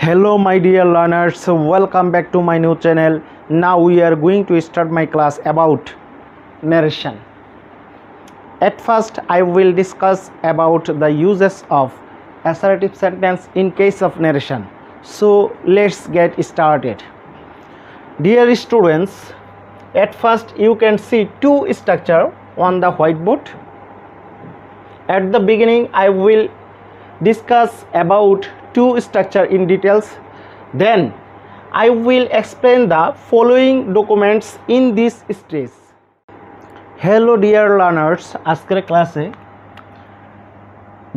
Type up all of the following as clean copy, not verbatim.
Hello my dear learners, welcome back to my new channel. Now we are going to start my class about narration. At first I will discuss about the uses of assertive sentence in case of narration. So let's get started. Dear students, at first you can see two structure on the whiteboard. At the beginning I will discuss about two structure in details, then I will explain the following documents in this stage. Hello dear learners, আজকের ক্লাসে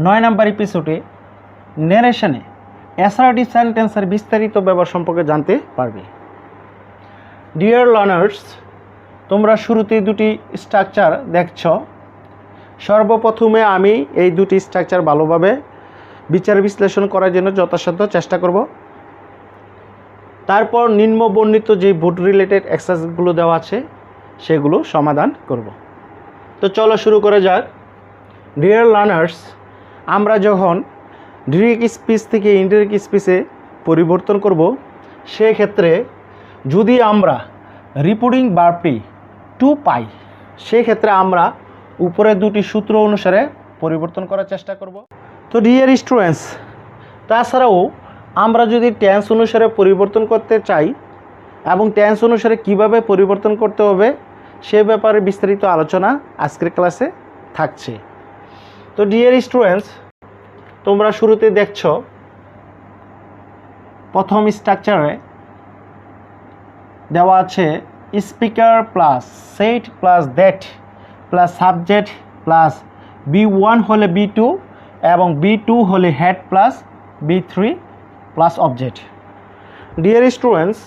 9 নম্বর এপিসোডে ন্যারেশনে assertive সেন্টেন্সের বিস্তারিত ব্যবহার সম্পর্কে জানতে পারবে। Dear learners, তোমরা শুরুতে দুটি স্ট্রাকচার দেখছো। সর্বপ্রথমে আমি এই দুটি স্ট্রাকচার ভালোভাবে বিচার বিশ্লেষণ করার জন্য যথাসাধ্য চেষ্টা করব। তারপর নিম্ন বর্ণিত যে বোর্ড রিলেটেড এক্সারসাইজগুলো দেওয়া আছে সেগুলো সমাধান করব। তো চলো শুরু করা যাক। ডিয়ার লার্নার্স, আমরা যখন ডিরেক্ট স্পিচ থেকে ইনডিরেক্ট স্পিচে পরিবর্তন করব, সেক্ষেত্রে যদি আমরা রিপোর্টিং ভার্বটি টু পাই, সেক্ষেত্রে আমরা উপরের দুটি সূত্র অনুসারে পরিবর্তন করার চেষ্টা করব। তো ডিয়ার স্টুডেন্টস, তাছাড়াও আমরা যদি টেন্স অনুসারে পরিবর্তন করতে চাই এবং টেন্স অনুসারে কিভাবে পরিবর্তন করতে হবে সে ব্যাপারে বিস্তারিত আলোচনা আজকের ক্লাসে থাকছে। তো ডিয়ার স্টুডেন্টস, তোমরা শুরুতে দেখছো প্রথম স্ট্রাকচারে দেওয়া আছে speaker plus set plus that plus subject plus B1 হলে B2 এবং B2 হলে had plus B3 plus object. Dear students,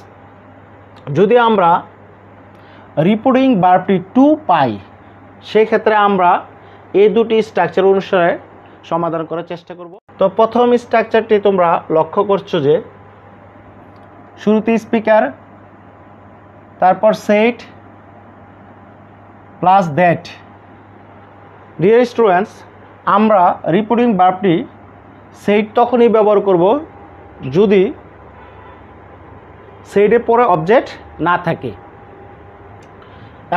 যদি আমরা রিপোর্টিং ভার্বটি টু পাই, সেক্ষেত্রে আমরা এই দুটি স্ট্রাকচার অনুসারে সমাধান করার চেষ্টা করব। তো প্রথম স্ট্রাকচারটি তোমরা লক্ষ্য করছো যে শুরুতে স্পিকার, তারপর set plus that. Dear students, আমরা রিপোর্টিং ভার্বটি সেট তখনই ব্যবহার করব যদি সেটের পরে অবজেক্ট না থাকে,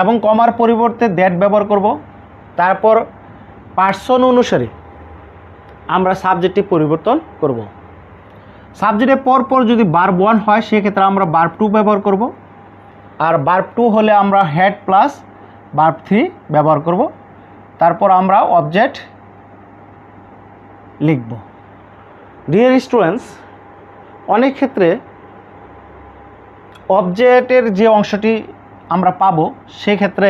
এবং কমার পরিবর্তে দ্যাট ব্যবহার করব। তারপর পার্সন অনুসারে আমরা সাবজেক্টটি পরিবর্তন করব। সাবজেক্টের পর যদি ভার্ব 1 হয়, সেক্ষেত্রে আমরা ভার্ব 2 ব্যবহার করব, আর ভার্ব 2 হলে আমরা হেড প্লাস ভার্ব 3 ব্যবহার করব। তারপর আমরা অবজেক্ট লিখব। ডিয়ার স্টুডেন্টস, অনেক ক্ষেত্রে অবজেক্টের যে অংশটি আমরা পাবো সেক্ষেত্রে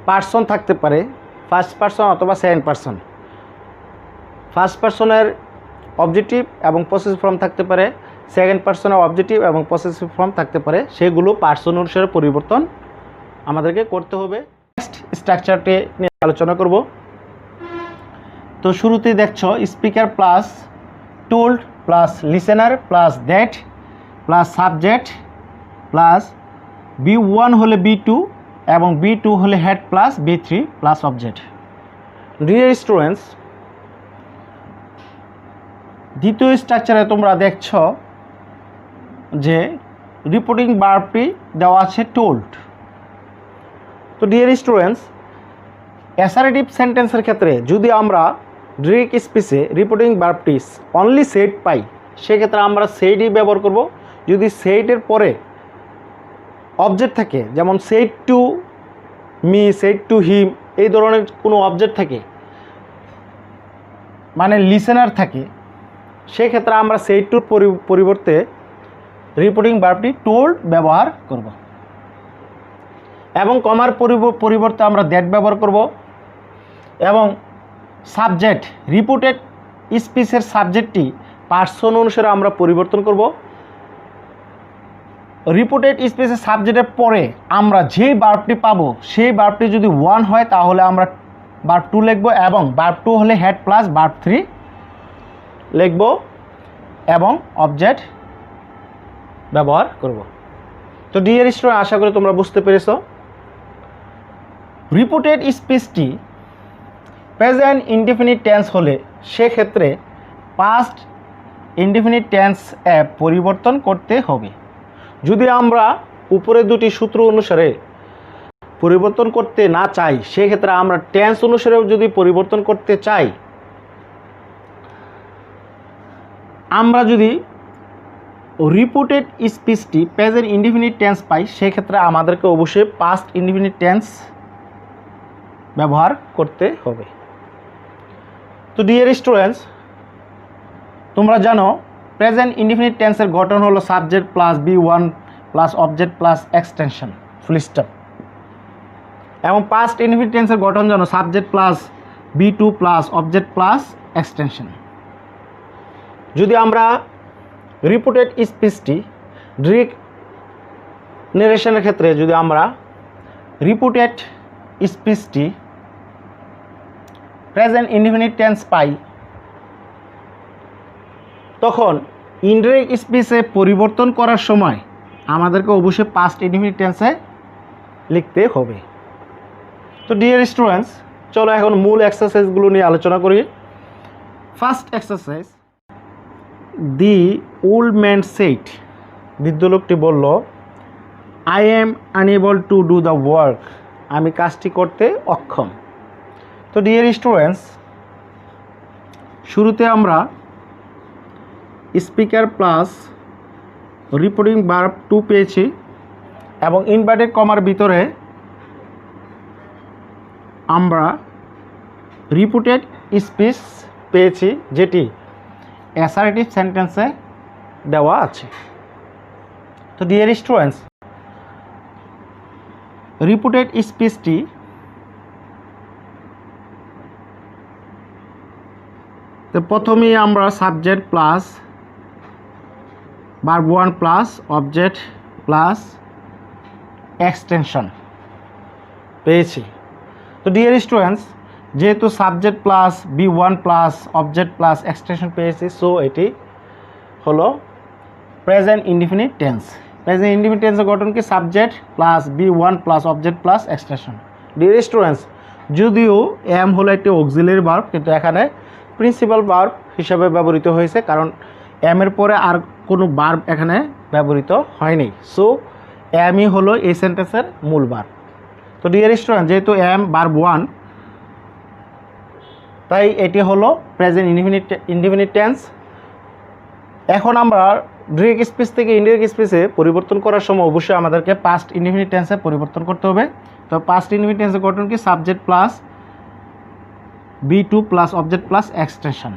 পার্সন থাকতে পারে, ফার্স্ট পার্সন অথবা সেকেন্ড পার্সন। ফার্স্ট পার্সনের অবজেক্টিভ এবং পসেসিভ ফর্ম থাকতে পারে, সেকেন্ড পার্সনের অবজেক্টিভ এবং পসেসিভ ফর্ম থাকতে পারে। সেগুলো পার্সন অনুসারে পরিবর্তন আমাদেরকে করতে হবে। নেক্সট স্ট্রাকচারটি নিয়ে আলোচনা করব। তো শুরুতেই দেখছো speaker plus told plus listener plus that plus subject plus B1 হলে B2 এবং B2 হলে had plus B3 plus object. Dear students, দ্বিতীয় স্ট্রাকচারে তোমরা দেখছো যে রিপোর্টিং ভার্বটি দেওয়া আছে টোল্ড। তো ডিয়ার স্টুডেন্টস, অ্যাসার্টিভ সেন্টেন্সের ক্ষেত্রে যদি আমরা ডিরেক্ট স্পিচে রিপোর্টিং ভার্বটি অনলি সেট পাই, সেক্ষেত্রে আমরা সেটই ব্যবহার করব। যদি সেটের পরে অবজেক্ট থাকে, যেমন set to me, set to him, এই ধরনের কোনো অবজেক্ট থাকে, মানে লিসেনার থাকে, সেক্ষেত্রে আমরা সেট টুর পরিবর্তে রিপোর্টিং ভার্বটি টোল্ড ব্যবহার করব, এবং কমার পরিবর্তে আমরা দ্যাট ব্যবহার করব। এবং সাবজেক্ট, রিপোর্টেড স্পিচের সাবজেক্টটি পার্সন অনুসারে আমরা পরিবর্তন করব। রিপোর্টেড স্পিচের সাবজেক্টের পরে আমরা যে ভার্বটি পাবো সেই ভার্বটি যদি 1 হয় তাহলে আমরা ভার্ব 2 লিখব, এবং ভার্ব 2 হলে হেড প্লাস ভার্ব 3 লিখব এবং অবজেক্ট ব্যবহার করব। তো ডিয়ার স্টুডেন্ট, আশা করি তোমরা বুঝতে পেরেছো। রিপোর্টেড স্পিচটি প্রেজেন্ট ইনডেফিনিট টেন্স হলে সেক্ষেত্রে পাস্ট ইনডিফিনিট টেন্স পরিবর্তন করতে হবে। যদি আমরা উপরে দুটি সূত্র অনুসারে পরিবর্তন করতে না চাই, সেক্ষেত্রে আমরা টেন্স অনুসারেও যদি পরিবর্তন করতে চাই, আমরা যদি রিপিটেড স্পিচটি প্রেজেন্ট ইনডিফিনিট টেন্স পাই, সেক্ষেত্রে আমাদেরকে অবশ্যই পাস্ট ইনডিফিনিট টেন্স ব্যবহার করতে হবে। তো ডিয়ার স্টুডেন্টস, তোমরা জানো প্রেজেন্ট ইনডিফিনিট টেন্সের গঠন হলো subject plus B one plus object plus extension full stop, এবং পাস্ট ইনডিফিনিট টেন্সের গঠন জানো subject plus B2 plus object plus extension. যদি আমরা রিপিটেড স্পিচটি ডিরেক্ট নারেশনের ক্ষেত্রে যদি আমরা রিপিটেড স্পিচটি প্রেজেন্ট ইনডিফিনিট টেন্স পাই, তখন ইনডিরেক্ট স্পিচে পরিবর্তন করার সময় আমাদেরকে অবশ্যই পাস্ট ইনডিফিনিট টেন্সে লিখতে হবে। তো ডিয়ার স্টুডেন্টস, চলো এখন মূল এক্সারসাইজগুলো নিয়ে আলোচনা করি। First exercise, the old man said, বৃদ্ধ লোকটি বলল, I am unable to do the work, আমি কাজটি করতে অক্ষম। তো ডিয়ার স্টুডেন্টস, শুরুতে আমরা speaker plus reporting verb two পেয়েছি, এবং ইনভার্টেড কমার ভিতরে আমরা রিপিটেড স্পিচ পেয়েছি, যেটি অ্যাসার্টিভ সেন্টেন্সে দেওয়া আছে। তো ডিয়ার স্টুডেন্টস, রিপিটেড স্পিচটি তো প্রথমেই আমরা subject plus verb 1 plus object plus extension পেয়েছি। তো ডিয়ার স্টুডেন্টস, যেহেতু subject plus B one plus object plus extension পেয়েছি, সো এটি হলো present indefinite tense. Present indefinite টেন্সের গঠন কি subject plus B one plus object plus extension. Dear students, যদিও এম হলো একটি অক্সিলারি ভার্ব, কিন্তু এখানে প্রিন্সিপাল ভার্ব হিসাবে ব্যবহৃত হয়েছে, কারণ এম এর পরে আর কোনো ভার্ব এখানে ব্যবহৃত হয়নি। সো এমই হলো এই সেন্টেন্সের মূল ভার্ব। তো ডিয়ার স্টুডেন্ট, যেহেতু এম ভার্ব 1, তাই এটি হলো প্রেজেন্ট ইনডিফিনিট টেন্স। এখন আমরা ডিরেক্ট স্পিচ থেকে ইনডিরেক্ট স্পিচে পরিবর্তন করার সময় অবশ্যই আমাদেরকে পাস্ট ইনডিফিনিট টেন্সে পরিবর্তন করতে হবে। তো পাস্ট ইনডিফিনিট টেন্সের গঠন কি subject plus B2 plus object plus extension.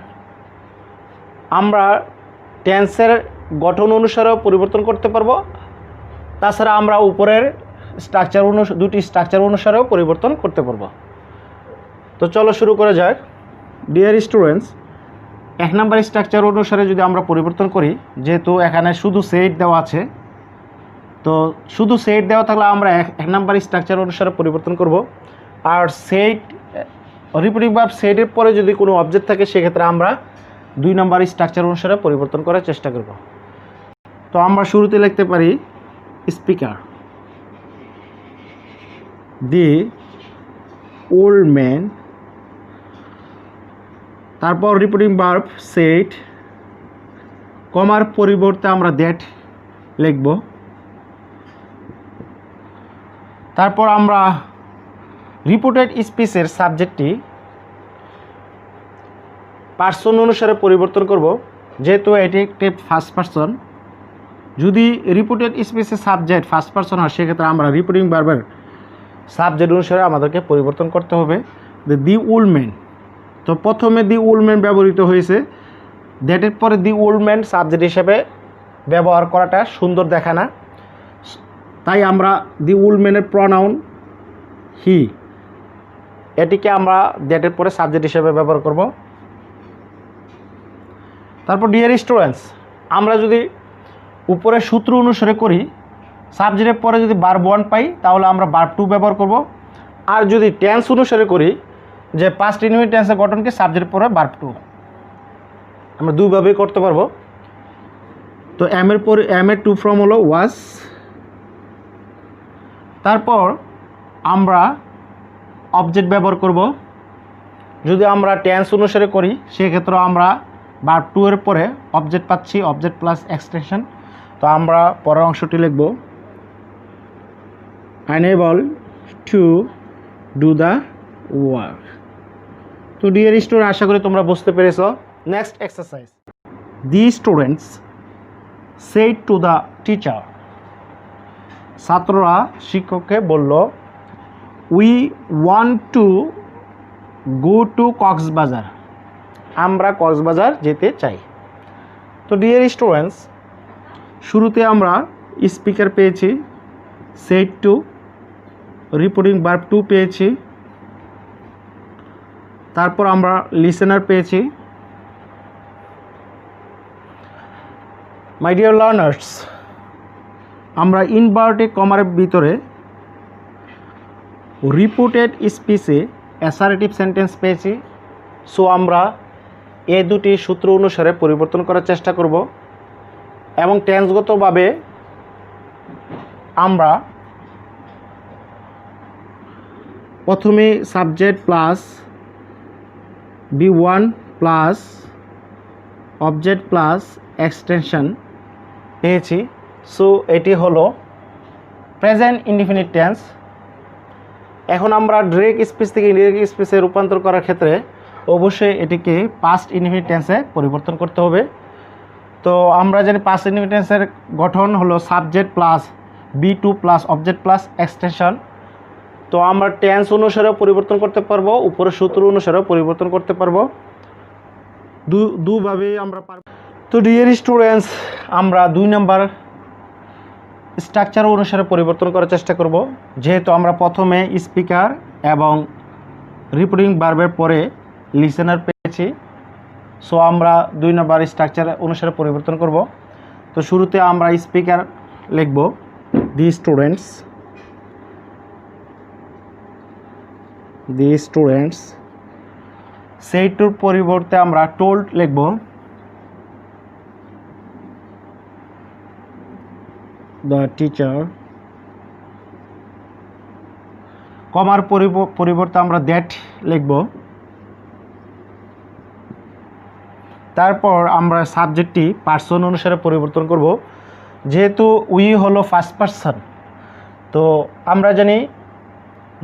আমরা টেন্সের গঠন অনুসারেও পরিবর্তন করতে পারবো, তাছাড়া আমরা উপরের দুটি স্ট্রাকচার অনুসারেও পরিবর্তন করতে পারবো। তো চলো শুরু করা যাক। ডিয়ার স্টুডেন্টস, 1 নাম্বার স্ট্রাকচার অনুসারে যদি আমরা পরিবর্তন করি, যেহেতু এখানে শুধু সেট দেওয়া আছে, তো শুধু সেট দেওয়া থাকলে আমরা 1 নাম্বার স্ট্রাকচার অনুসারে পরিবর্তন করব। আর সেট রিপিটিং ভার্ব সেটের পরে যদি কোনো অবজেক্ট থাকে, সেক্ষেত্রে আমরা 2 নাম্বার স্ট্রাকচার অনুসারে পরিবর্তন করার চেষ্টা করব। তো আমরা শুরুতে লিখতে পারি স্পিকার, দি ওল্ড ম্যান, তারপর রিপিটিং ভার্ব সেড, কমার পরিবর্তে আমরা দ্যাট লিখব। তারপর আমরা রিপিটেড স্পিচের সাবজেক্টটি পার্সন অনুসারে পরিবর্তন করব, যেহেতু এটি একটি ফার্স্ট পার্সন। যদি রিপিটেড স্পিচের সাবজেক্ট ফার্স্ট পার্সন হয়, সেক্ষেত্রে আমরা রিপিটিং ভার্বের সাবজেক্ট অনুসারে আমাদেরকে পরিবর্তন করতে হবে। দি ওল্ড ম্যান, তো প্রথমে দি ওল্ড ম্যান ব্যবহৃত হয়েছে, দ্যাটের পরে দি ওল্ড ম্যান সাবজেক্ট হিসেবে ব্যবহার করাটা সুন্দর দেখা না, তাই আমরা দি ওল্ড ম্যানের প্রনাউন হি, এটিকে আমরা দ্যাটের পরে সাবজেক্ট হিসেবে ব্যবহার করব। তারপর ডিয়ার স্টুডেন্টস, আমরা যদি উপরে সূত্র অনুসারে করি, সাবজেক্টের পরে যদি ভার্ব 1 পাই, তাহলে আমরা ভার্ব 2 ব্যবহার করব। আর যদি টেন্স অনুসারে করি, যে পাস্ট ইনডিফিনিট টেন্সের গঠনকে সাবজেক্টের পরে ভার্ব 2, আমরা দুইভাবেই করতে পারবো। তো এম এর পরে এম এর টু ফর্ম হলো ওয়াজ। তারপর আমরা অবজেক্ট ব্যবহার করব। যদি আমরা টেন্স অনুসারে করি, সেক্ষেত্রে আমরা ভার্ব টু এর পরে অবজেক্ট পাচ্ছি, অবজেক্ট প্লাস এক্সটেনশন। তো আমরা পরের অংশটি লিখব unable to do the work. তো ডিয়ার স্টুডেন্ট, আশা করি তোমরা বুঝতে পেরেছ। Next exercise, the students shed to the teacher. ছাত্ররা শিক্ষককে বলল we want to go to Cox's Bazar. আমরা কক্সবাজার যেতে চাই। তো ডিয়ার স্টুডেন্টস, শুরুতে আমরা স্পিকার পেয়েছি said to, reporting verb two পেয়েছি, তারপর আমরা লিসেনার পেয়েছি। মাই ডিয়ার লার্নার্স, আমরা ইনভার্টেড কমার ভিতরে রিপোর্টেড স্পিচে অ্যাসারেটিভ সেন্টেন্স পেয়েছি। সো আমরা এই দুটি সূত্র অনুসারে পরিবর্তন করার চেষ্টা করব এবং টেন্সগতভাবে আমরা প্রথমে subject plus B1 plus object plus extension পেয়েছি। সো এটি হলো প্রেজেন্ট ইনডিফিনিট টেন্স। এখন আমরা ডিরেক্ট স্পিচ থেকে ইনডিরেক্ট স্পিচে রূপান্তর করার ক্ষেত্রে অবশ্যই এটিকে পাস্ট ইনডিফিনিট টেন্সে পরিবর্তন করতে হবে। তো আমরা জানি পাস্ট ইনডিফিনিট টেন্সের গঠন হলো subject plus B2 plus object plus extension. তো আমরা টেন্স অনুসারেও পরিবর্তন করতে পারবো, উপরের সূত্র অনুসারেও পরিবর্তন করতে পারবো, দুভাবেই আমরা পারবো। তো ডিয়ার স্টুডেন্টস, আমরা 2 নম্বর স্ট্রাকচার অনুসারে পরিবর্তন করার চেষ্টা করব। যেহেতু আমরা প্রথমে স্পিকার এবং রিপোর্টিং ভার্বের পরে লিসেনার পেয়েছি, সো আমরা 2 নম্বর স্ট্রাকচার অনুসারে পরিবর্তন করব। তো শুরুতে আমরা স্পিকার লিখব দি স্টুডেন্টস। সেইটুর পরিবর্তে আমরা টোল্ড লিখব। The teacher. কমার পরিবর্তে আমরা দ্যাট লিখব। তারপর আমরা সাবজেক্টটি পার্সন অনুসারে পরিবর্তন করব। যেহেতু উই হলো ফার্স্ট পার্সন, তো আমরা জানি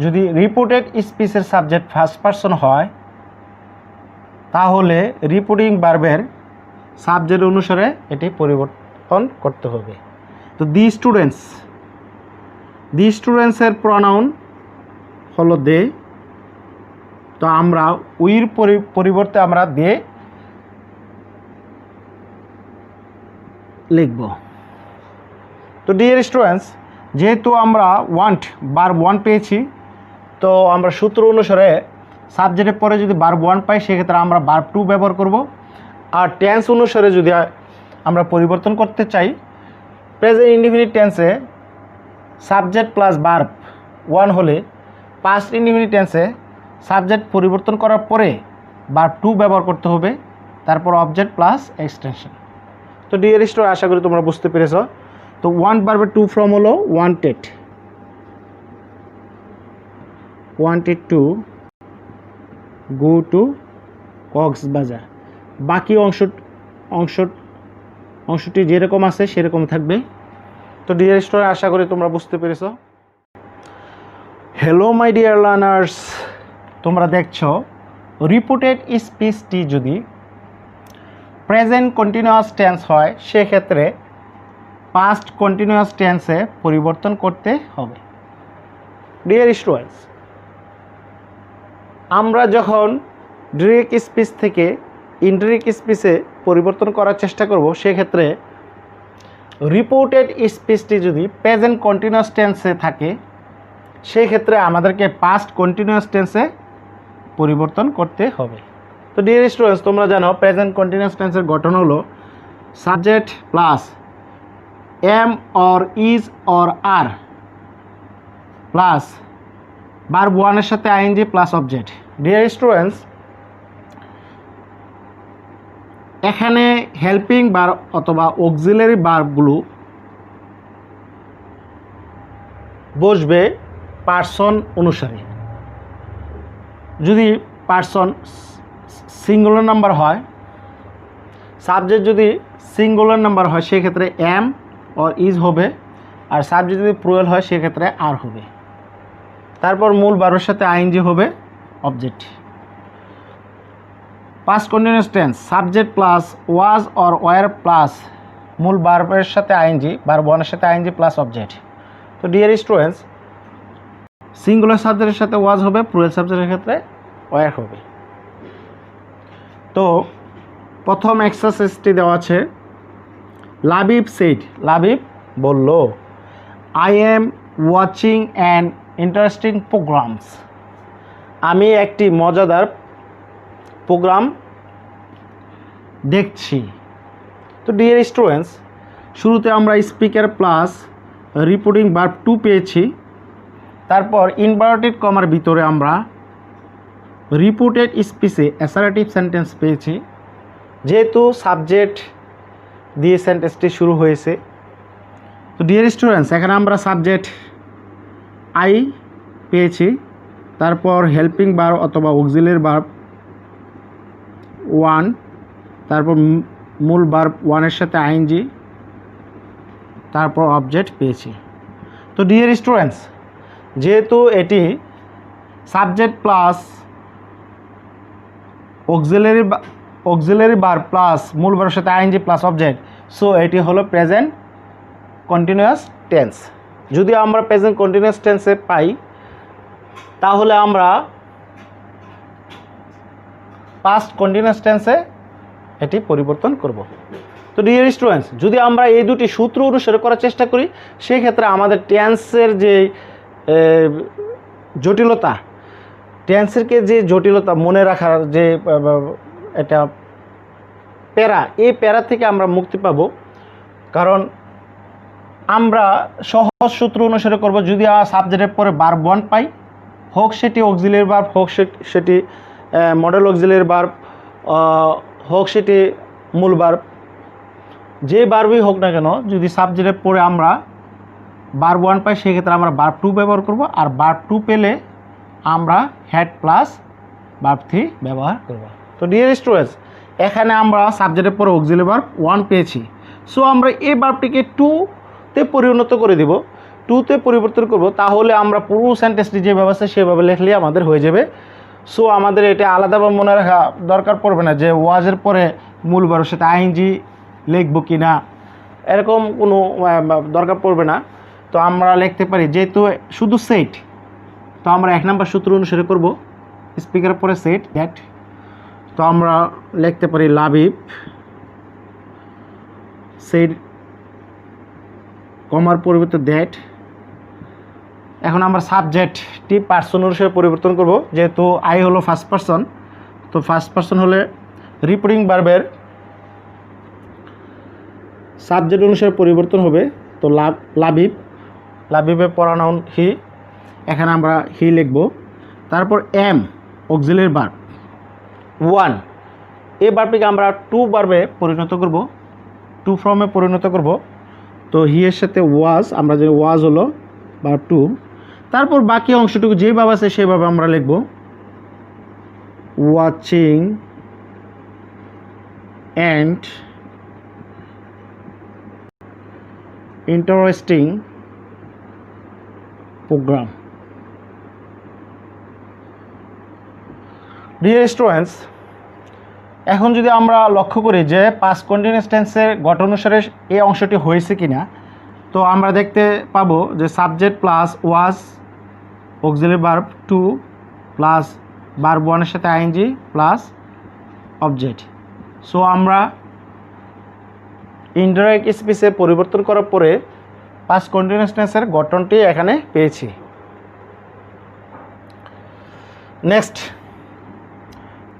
যদি রিপোর্টেড স্পিচের সাবজেক্ট ফার্স্ট পার্সন হয় তাহলে রিপোর্টিং ভার্বের সাবজেক্ট অনুসারে এটি পরিবর্তন করতে হবে। তো দি স্টুডেন্টসের প্রনাউন হলো দে। তো আমরা উইর পরিবর্তে আমরা দে লিখব। তো ডিয়ার স্টুডেন্টস, যেহেতু আমরা ভার্ব 1 পেয়েছি, তো আমরা সূত্র অনুসারে সাবজেক্টের পরে যদি ভার্ব 1 পাই সেক্ষেত্রে আমরা ভার্ব 2 ব্যবহার করব। আর টেন্স অনুসারে যদি আমরা পরিবর্তন করতে চাই, প্রেজেন্ট ইনডিফিনিট টেন্সে সাবজেক্ট প্লাস ভার্ব 1 হলে পাস্ট ইনডিফিনিট টেন্সে সাবজেক্ট পরিবর্তন করার পরে ভার্ব 2 ব্যবহার করতে হবে, তারপর অবজেক্ট প্লাস এক্সটেনশন। তো ডিয়ার স্টুডেন্ট, আশা করি তোমরা বুঝতে পেরেছ। তো ওয়ান্ট ভার্বের 2 ফর্ম হলো wanted to go to Cox's Bazar. বাকি অংশটি যেরকম আছে সেরকম থাকবে। তো ডিয়ার স্টুডেন্ট, আশা করি তোমরা বুঝতে পেরেছ। হ্যালো মাই ডিয়ার লার্নার্স, তোমরা দেখছো রিপোর্টেড স্পিচটি যদি প্রেজেন্ট কন্টিনিউয়াস টেন্স হয় সেক্ষেত্রে পাস্ট কন্টিনিউয়াস টেন্সে পরিবর্তন করতে হবে। ডিয়ার স্টুডেন্টস, আমরা যখন ডিরেক্ট স্পিচ থেকে ইনডিরেক্ট স্পিচে পরিবর্তন করার চেষ্টা করব সেক্ষেত্রে রিপোর্টেড স্পিচটি যদি প্রেজেন্ট কন্টিনিউয়াস টেন্সে থাকে সেক্ষেত্রে আমাদেরকে পাস্ট কন্টিনিউয়াস টেন্সে পরিবর্তন করতে হবে। তো ডিয়ার স্টুডেন্টস, তোমরা জানো প্রেজেন্ট কন্টিনিউয়াস টেন্সের গঠন হলো subject plus am or is or are plus verb 1 এর সাথে ING plus object. Dear students, এখানে হেল্পিং ভার্ব অথবা অক্সিলারি ভার্বগুলো বসবে পার্সন অনুসারে। যদি পার্সন সিঙ্গুলার নাম্বার হয় সাবজেক্ট যদি সিঙ্গুলার নাম্বার হয় সেক্ষেত্রে এম অর ইজ হবে, আর সাবজেক্ট যদি প্লুরাল হয় সেক্ষেত্রে আর হবে। তারপর মূল ভার্বের সাথে আইএনজি হবে object. Past continuous tense subject plus was or were plus মূল ভার্বের সাথে আইএনজি, ভার্ব ওয়ানের সাথে আইএনজি প্লাস অবজেক্ট। তো ডিয়ার স্টুডেন্টস, সিঙ্গুলার সাবজেক্টের সাথে ওয়াজ হবে, প্লুরাল সাবজেক্টের ক্ষেত্রে ওয়ার হবে। তো প্রথম এক্সারসাইজটি দেওয়া আছে, লাবিব সেড, লাবিব বলল, I am watching an interesting programs, আমি একটি মজাদার প্রোগ্রাম দেখছি। তো ডিয়ার স্টুডেন্টস, শুরুতে আমরা speaker plus reporting verb two পেয়েছি, তারপর ইনভার্টেড কমার ভিতরে আমরা রিপোর্টেড স্পিচে অ্যাসার্টিভ সেন্টেন্স পেয়েছি, যেহেতু সাবজেক্ট দিয়ে সেন্টেন্সটি শুরু হয়েছে। তো ডিয়ার স্টুডেন্টস, এখানে আমরা সাবজেক্ট আই পেয়েছি, তারপর হেল্পিং ভার্ব অথবা অক্সিলারি ভার্ব ওয়ান, তারপর মূল ভার্ব ওয়ানের সাথে আইএনজি, তারপর অবজেক্ট পেয়েছি। তো ডিয়ার স্টুডেন্টস, যেহেতু এটি subject plus auxiliary verb plus মূল ভার্বের সাথে আইএনজি প্লাস অবজেক্ট, সো এটি হলো প্রেজেন্ট কন্টিনিউয়াস টেন্স। যদি আমরা প্রেজেন্ট কন্টিনিউয়াস টেন্সে পাই তাহলে আমরা পাস্ট কন্টিনিউয়াস টেন্সে এটি পরিবর্তন করব। তো ডিয়ার স্টুডেন্টস, যদি আমরা এই দুটি সূত্র অনুসারে করার চেষ্টা করি সেক্ষেত্রে আমাদের টেন্সের যে জটিলতা, টেন্সেরকে যে জটিলতা মনে রাখার যে এটা প্যারা, এই প্যারা থেকে আমরা মুক্তি পাব। কারণ আমরা সহজ সূত্র অনুসারে করব। যদি সাবজেক্টের পরে ভার্ব ওয়ান পাই, হোক সেটি অক্সিলারি ভার্ব, হোক সেটি মডেল অক্সিলারি ভার্ব, হোক সেটি মূল ভার্ব, যে ভার্বই হোক না কেন, যদি সাবজেক্টের পরে আমরা ভার্ব ওয়ান পাই সেক্ষেত্রে আমরা ভার্ব টু ব্যবহার করব, আর ভার্ব টু পেলে আমরা হ্যাড প্লাস ভার্ব থ্রি ব্যবহার করব। তো ডিয়ার স্টুডেন্টস, এখানে আমরা সাবজেক্টের পরে অক্সিলারি ভার্ব ওয়ান পেয়েছি, সো আমরা এই ভার্বটিকে টুতে পরিণত করে দেব, টুতে পরিবর্তন করব, তাহলে আমরা পুরো সেন্টেন্সটি যেভাবে আছে সেভাবে লিখলে আমাদের হয়ে যাবে। সো আমাদের এটা আলাদাভাবে মনে রাখা দরকার পড়বে না যে ওয়াজের পরে মূল ভার্বের সাথে আইএনজি লিখব কি না, এরকম কোনো দরকার পড়বে না। তো আমরা লিখতে পারি, যেহেতু শুধু সেট, তো আমরা এক নম্বর সূত্র অনুসারে করব, স্পিকারের পরে সেট দ্যাট। তো আমরা লিখতে পারি লাবিব সেট কমার পরিবর্তে দ্যাট। এখন আমরা সাবজেক্টটি পার্সন অনুসারে পরিবর্তন করব, যেহেতু আই হলো ফার্স্ট পার্সন, তো ফার্স্ট পার্সন হলে রিপোর্টিং ভার্বের সাবজেক্ট অনুসারে পরিবর্তন হবে। তো লাবিব, লাবিবের প্রনাউন হি, এখানে আমরা হি লিখব। তারপর এম অক্সিলারি ভার্ব ওয়ান, এই ভার্বটিকে আমরা টু ভার্বে পরিণত করব, টু ফর্মে পরিণত করব। তো হি এর সাথে ওয়াজ, আমরা যে ওয়াজ হলো ভার্ব টু, তারপর বাকি অংশটুকু যেভাবে আছে সেভাবে আমরা লিখব, watching and interesting programme. Dear students, এখন যদি আমরা লক্ষ্য করি যে পাস্ট কন্টিনিউয়াস টেন্সের গঠন অনুসারে এই অংশটি হয়েছে কিনা, তো আমরা দেখতে পাবো যে subject plus was auxiliary verb two plus verb ওয়ানের সাথে আইএনজি প্লাস অবজেক্ট। সো আমরা ইনডাইরেক্ট স্পিচে পরিবর্তন করার পরে পাস্ট কন্টিনিউয়াস টেন্সের গঠনটি এখানে পেয়েছি। Next,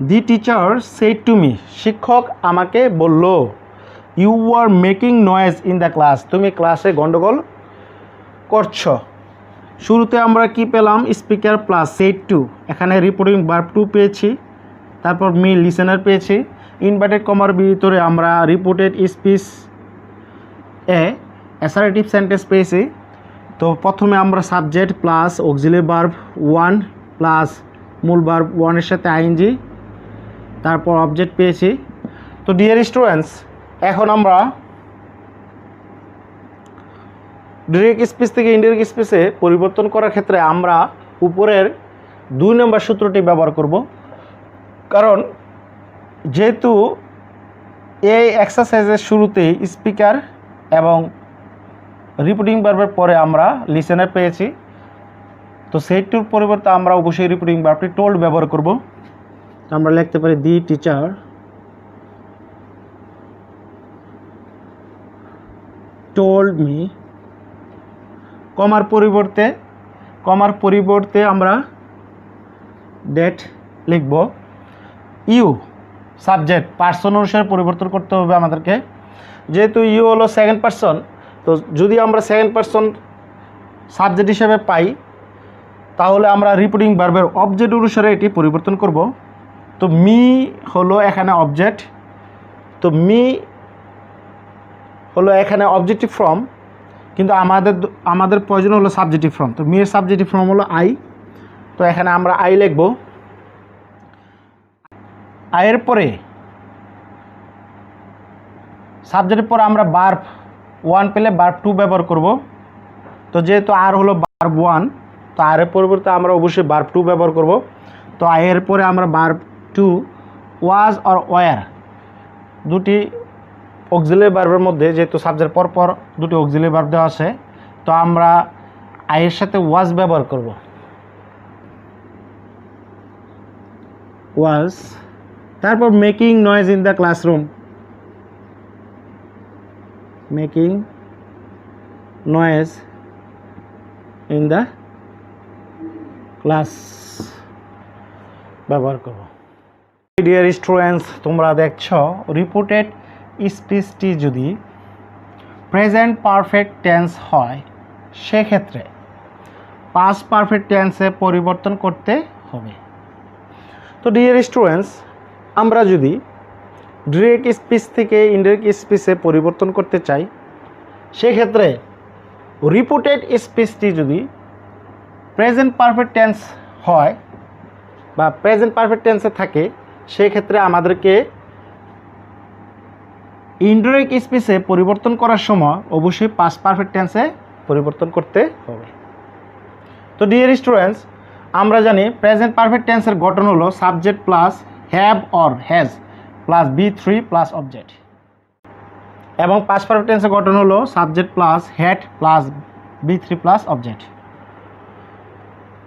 the teacher said to me, শিক্ষক আমাকে বলল, you are making noise in the class, তুমি ক্লাসে গন্ডগোল করছো। শুরুতে আমরা কি পেলাম, স্পিকার প্লাস সেড টু, এখানে রিপোর্টিং ভার্ব টু পেয়েছি, তারপর মি লিসেনার পেয়েছি, ইনভার্টেড কমার ভিতরে আমরা রিপোর্টেড স্পিচ এ অ্যাসার্টিভ সেন্টেন্স পেয়েছি। তো প্রথমে আমরা subject plus auxiliary verb one plus মূল ভার্ব ওয়ানের সাথে আইএনজি, তারপর অবজেক্ট পেয়েছি। তো ডিয়ার স্টুডেন্টস, এখন আমরা ডিরেক্ট স্পিচ থেকে ইনডিরেক্ট স্পিচে পরিবর্তন করার ক্ষেত্রে আমরা উপরের 2 নম্বর সূত্রটি ব্যবহার করব। কারণ যেহেতু এই এক্সারসাইজের শুরুতেই স্পিকার এবং রিপিটিং ভার্বের পরে আমরা লিসেনার পেয়েছি, তো সেইটির পরিবর্তে আমরা অবশ্যই রিপিটিং ভার্বটি টোল্ড ব্যবহার করব। আমরা লিখতে পারি দি টিচার টোল্ড মি, কমার পরিবর্তে আমরা ডেট লিখব। ইউ সাবজেক্ট পার্সন অনুসারে পরিবর্তন করতে হবে আমাদেরকে, যেহেতু ইউ হলো সেকেন্ড পার্সন, তো যদি আমরা সেকেন্ড পার্সন সাবজেক্ট হিসেবে পাই তাহলে আমরা রিপিটিং ভার্বের অবজেক্ট অনুসারে এটি পরিবর্তন করব। তো মি হলো এখানে অবজেক্ট, তো মি হলো এখানে অবজেক্টিভ ফর্ম, কিন্তু আমাদের প্রয়োজন হলো সাবজেক্টিভ ফর্ম। তো মি এর সাবজেক্টিভ ফর্ম হলো আই, তো এখানে আমরা আই লিখব। আয়ের পরে সাবজেক্টের পরে আমরা ভার্ব 1 পেলে ভার্ব 2 ব্যবহার করব। তো যেহেতু আর হলো ভার্ব 1, তো আর এর পরিবর্তে আমরা অবশ্যই ভার্ব 2 ব্যবহার করব। তো আয়ের পরে আমরা ভার্ব 2 ওয়াজ আর ওয়ার দুটি অক্সিলারি ভার্বের মধ্যে, যেহেতু সাবজেক্ট পরপর দুটি অক্সিলারি ভার্ব দেওয়া আছে, তো আমরা আয়ের সাথে ওয়াজ ব্যবহার করব। ওয়াজ, তারপর making noise in the classroom, making noise in the class ব্যবহার করব। ডিয়ার স্টুডেন্টস, তোমরা দেখছো রিপোর্টেড স্পিচটি যদি প্রেজেন্ট পারফেক্ট টেন্স হয় সেক্ষেত্রে পাস্ট পারফেক্ট টেন্সে পরিবর্তন করতে হবে। তো ডিয়ার স্টুডেন্টস, আমরা যদি ডিরেক্ট স্পিচ থেকে ইনডিরেক্ট স্পিচে পরিবর্তন করতে চাই সেক্ষেত্রে রিপোর্টেড স্পিচটি যদি প্রেজেন্ট পারফেক্ট টেন্স হয় বা প্রেজেন্ট পারফেক্ট টেন্সে থাকে সেক্ষেত্রে আমাদেরকে ইনডিরেক্ট স্পিচে পরিবর্তন করার সময় অবশ্যই পাস্ট পারফেক্ট টেন্সে পরিবর্তন করতে হবে। তো ডিয়ার স্টুডেন্টস, আমরা জানি প্রেজেন্ট পারফেক্ট টেন্সের গঠন হলো subject plus have or has plus B3 plus object, এবং পাস্ট পারফেক্ট টেন্সের গঠন হলো subject plus had plus B3 plus object.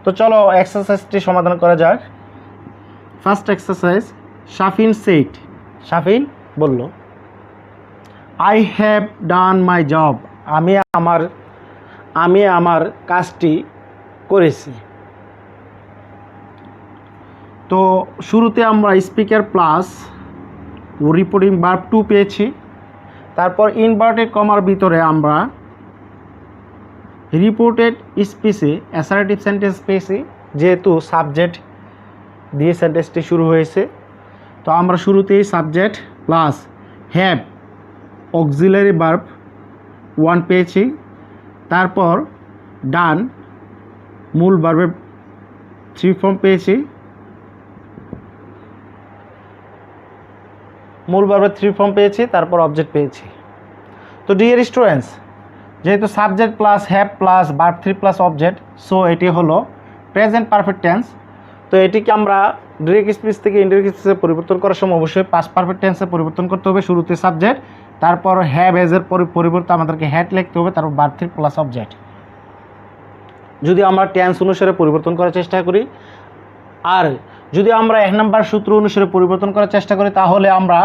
তো চলো এক্সারসাইজটি সমাধান করা যাক। First exercise, Shafin said, Shafin বলল I have done my job, আমি আমার কাজটি করেছি। তো শুরুতে আমরা স্পিকার প্লাস রিপোর্টিং ভার্ব 2 পেয়েছি, তারপর ইনভার্টেড কমার ভিতরে আমরা রিপোর্টেড স্পিচে অ্যাসার্টিভ সেন্টেন্স পেয়েছি, যেহেতু সাবজেক্ট দিয়ে সেন্টেন্সটি শুরু হয়েছে। তো আমরা শুরুতেই subject plus have auxiliary verb 1 পেয়েছি, তারপর ডান মূল ভার্বের 3 ফর্ম পেয়েছি, তারপর অবজেক্ট পেয়েছি। তো ডিয়ার স্টুডেন্টস, যেহেতু subject plus have plus verb 3 plus object, so এটি হলো প্রেজেন্ট পারফেক্ট টেন্স। তো এটিকে আমরা ডিরেক্ট স্পিচ থেকে ইনডিরেক্ট স্পিচে পরিবর্তন করার সময় অবশ্যই পাস্ট পারফেক্ট টেন্সে পরিবর্তন করতে হবে। শুরুতে সাবজেক্ট, তারপর হ্যাভ এজের পরিবর্তে আমাদেরকে হ্যাড লিখতে হবে, তারপর ভার্ব 3 প্লাস অবজেক্ট। যদি আমরা টেন্স অনুসারে পরিবর্তন করার চেষ্টা করি, আর যদি আমরা 1 নম্বর সূত্র অনুসারে পরিবর্তন করার চেষ্টা করি, তাহলে আমরা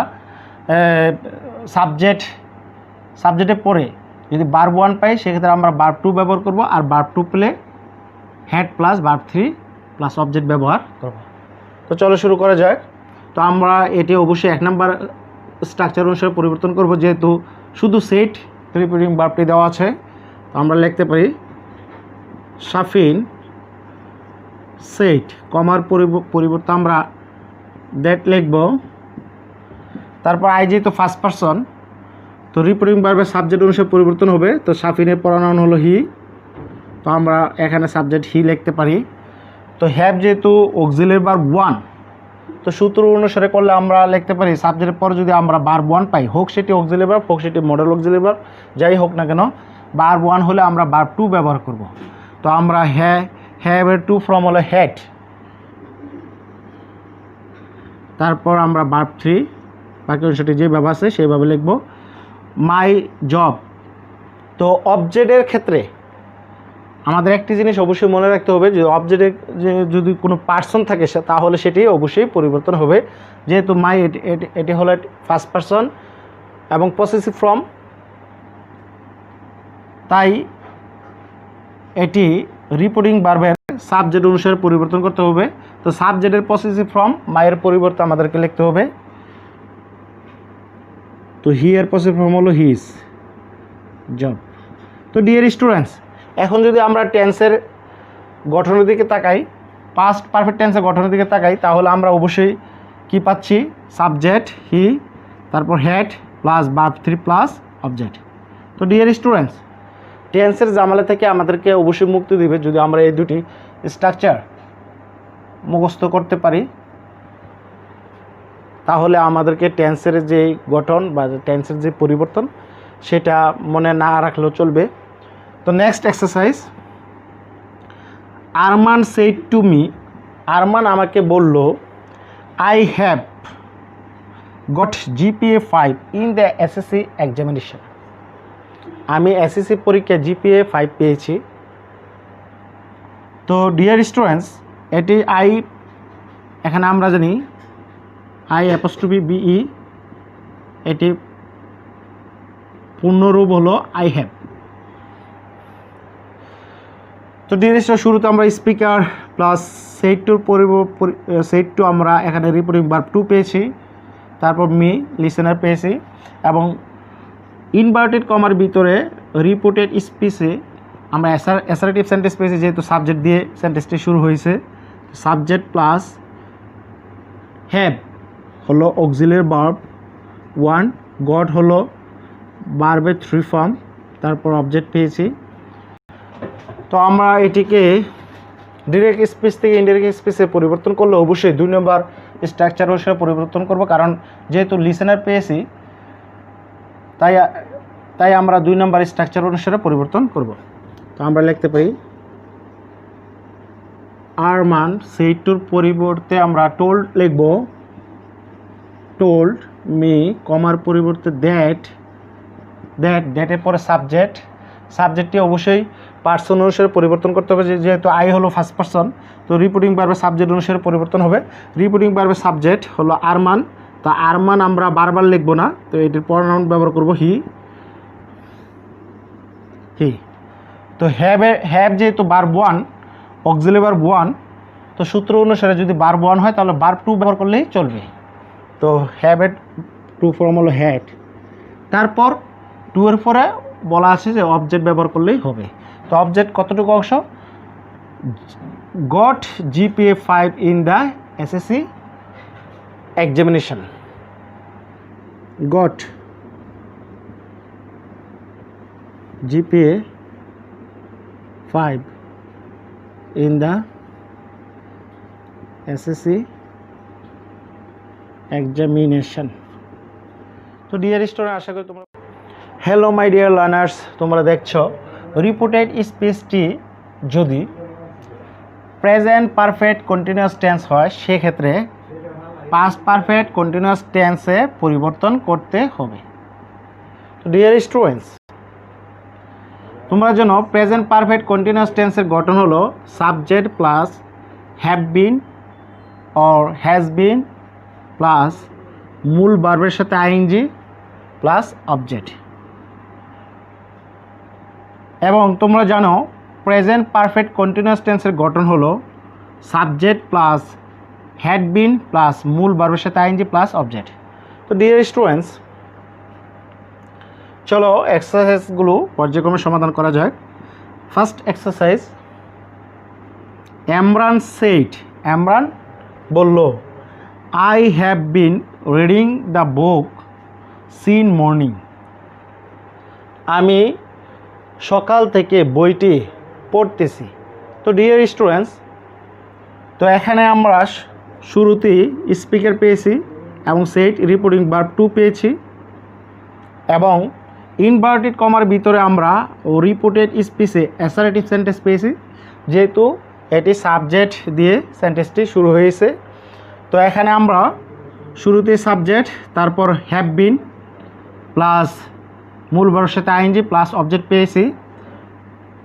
সাবজেক্টের পরে যদি ভার্ব 1 পাই সেক্ষেত্রে আমরা ভার্ব 2 ব্যবহার করব, আর ভার্ব 2 পেলে had plus verb 3 plus object ব্যবহার করব। তো চলো শুরু করা যাক। তো আমরা এটি অবশ্যই 1 নম্বর স্ট্রাকচার অনুসারে পরিবর্তন করব, যেহেতু শুধু সেট রিপিটিং ভার্বটি দেওয়া আছে। তো আমরা লিখতে পারি শাফিন সেট, কমার পরিবর্তে আমরা দ্যাট লিখব, তারপর আই যেহেতু ফার্স্ট পারসন, তো রিপিটিং ভার্বের সাবজেক্ট অনুসারে পরিবর্তন হবে। তো শাফিনের প্রনাউন হলো হি, তো আমরা এখানে সাবজেক্ট হি লিখতে পারি। তো হ্যাভ যেহেতু অক্সিলারি ভার্ব 1, তো সূত্র অনুসারে করলে আমরা লিখতে পারি সাবজেক্টের পর যদি আমরা ভার্ব 1 পাই, হোক সেটি অক্সিলারি ভার্ব, হোক সেটি মডেল অক্সিলারি ভার্ব, যাই হোক না কেন, ভার্ব 1 হলে আমরা ভার্ব 2 ব্যবহার করব। তো আমরা হ্যাভের টু ফর্ম হলো হ্যাড, তারপর আমরা ভার্ব 3 বাকি অনুসারে যেভাবে আছে সেইভাবে লিখব। My job. তো অবজেক্টের ক্ষেত্রে আমাদের একটি জিনিস অবশ্যই মনে রাখতে হবে যে অবজেক্টে যদি কোনো পার্সন থাকে তাহলে সেটি অবশ্যই পরিবর্তন হবে। যেহেতু মাই এটি হলো ফার্স্ট পার্সন এবং পসেসিভ ফর্ম, তাই এটি রিপোর্টিং ভার্বের সাবজেক্ট অনুসারে পরিবর্তন করতে হবে। তো সাবজেক্টের পসেসিভ ফর্ম মায়ের পরিবর্তে আমাদেরকে লিখতে হবে। তো হি এর পসেসিভ ফর্ম হলো হিজ জব। তো ডিয়ার স্টুডেন্টস, এখন যদি আমরা টেন্সের গঠনের দিকে তাকাই, পাস্ট পারফেক্ট টেন্সের গঠনের দিকে তাকাই, তাহলে আমরা অবশ্যই কি পাচ্ছি, সাবজেক্ট হি, তারপর had plus verb 3 plus object. তো ডিয়ার স্টুডেন্টস, টেন্সের জামালা থেকে আমাদেরকে অবশ্যই মুক্তি দিবে যদি আমরা এই দুটি স্ট্রাকচার মুখস্থ করতে পারি, তাহলে আমাদেরকে টেন্সের যে গঠন বা টেন্সের যে পরিবর্তন সেটা মনে না রাখলেও চলবে। তো next exercise, Arman shed to me. Arman আমাকে বলল, I have got GPA 5 in the SSC examination. আমি SSC পরীক্ষায় GPA 5 পেয়েছি। তো ডিয়ার স্টুডেন্টস, এটি আই, এখানে আমরা জানি আই অ্যাপোস্ট্রফি BE, এটি পূর্ণরূপ হলো আই হ্যাভ। তো ডিরেক্ট শুরুতে আমরা স্পিকার প্লাস সেট টু আমরা এখানে রিপোর্টিং ভার্ব 2 পেয়েছি, তারপর মি লিসেনার পেয়েছি, এবং ইনভার্টেড কমার ভিতরে রিপোর্টেড স্পিচে আমরা অ্যাসারেটিভ সেন্টেন্স পেয়েছি, যেহেতু সাবজেক্ট দিয়ে সেন্টেন্সটি শুরু হয়েছে। সাবজেক্ট প্লাস হ্যাভ হলো অক্সিলারি ভার্ব 1, গড হলো ভার্বের 3 ফর্ম, তারপর অবজেক্ট পেয়েছি। তো আমরা এটিকে ডিরেক্ট স্পিচ থেকে ইনডিরেক্ট স্পিচে পরিবর্তন করলে অবশ্যই 2 নম্বর স্ট্রাকচার অনুসারে পরিবর্তন করব, কারণ যেহেতু লিসেনার পেয়েছি তাই আমরা 2 নম্বর স্ট্রাকচার অনুসারে পরিবর্তন করব। তো আমরা লিখতে পারি আরমান সেড টুর পরিবর্তে আমরা টোল্ড লিখব, টোল্ড মি, কমার পরিবর্তে দ্যাটের পরে সাবজেক্টটি অবশ্যই পার্সন অনুসারে পরিবর্তন করতে হবে, যেহেতু আই হলো ফার্স্ট পার্সন। তো রিপোর্টিং ভার্বের সাবজেক্ট অনুসারে পরিবর্তন হবে। রিপোর্টিং ভার্বের সাবজেক্ট হলো আরমান। তো আরমান আমরা বারবার লিখব না, তো এটির প্রনাউন ব্যবহার করব হি। তো হ্যাভ যেহেতু ভার্ব 1, অক্সিলারি ভার্ব 1, তো সূত্র অনুসারে যদি ভার্ব 1 হয় তাহলে ভার্ব 2 ব্যবহার করলেই চলবে। তো হ্যাভের 2 ফর্ম হলো হ্যাড, তারপর 2 এর পরে বলা আছে যে অবজেক্ট ব্যবহার করলেই হবে। তো অবজেক্ট কতটুকু অংশ, goat GPA 5 in the SSC examination, goat GPA 5 in the SSC examination। তো ডিয়ার স্টুডেন্ট, আশা করি তোমরা, হ্যালো মাই ডিয়ার লার্নার্স, তোমরা দেখছো রিপোর্টেড স্পিচটি যদি প্রেজেন্ট পারফেক্ট কন্টিনিউয়াস টেন্স হয় সেক্ষেত্রে পাস্ট পারফেক্ট কন্টিনিউয়াস টেন্সে পরিবর্তন করতে হবে। তো ডিয়ার স্টুডেন্টস, তোমরা জানো প্রেজেন্ট পারফেক্ট কন্টিনিউয়াস টেন্সের গঠন হলো subject plus have been or has been plus মূল ভার্বের সাথে আইএনজি প্লাস অবজেক্ট। এবং তোমরা জানো প্রেজেন্ট পারফেক্ট কন্টিনিউয়াস টেন্সের গঠন হলো subject plus had been plus মূল ভার্বের সাথে আইএনজি প্লাস অবজেক্ট। তো ডিয়ার স্টুডেন্টস, চলো এক্সারসাইজগুলো পর্যায়ক্রমে সমাধান করা যাক। First exercise, Emran said, Emran বলল, I have been reading the book since morning. আমি সকাল থেকে বইটি পড়তেছি। তো ডিয়ার স্টুডেন্টস, তো এখানে আমরা শুরুতেই স্পিকার পেয়েছি এবং সেট রিপোর্টিং ভার্ব টু পেয়েছি এবং ইনভার্টেড কমার ভিতরে আমরা রিপোর্টেড স্পিচে অ্যাসারেটিভ সেন্টেন্স পেয়েছি, যেহেতু এটি সাবজেক্ট দিয়ে সেন্টেন্সটি শুরু হয়েছে। তো এখানে আমরা শুরুতে সাবজেক্ট, তারপর হ্যাভ বিন প্লাস মূল ভার্বের সাথে আইএনজি প্লাস অবজেক্ট পেয়েছি।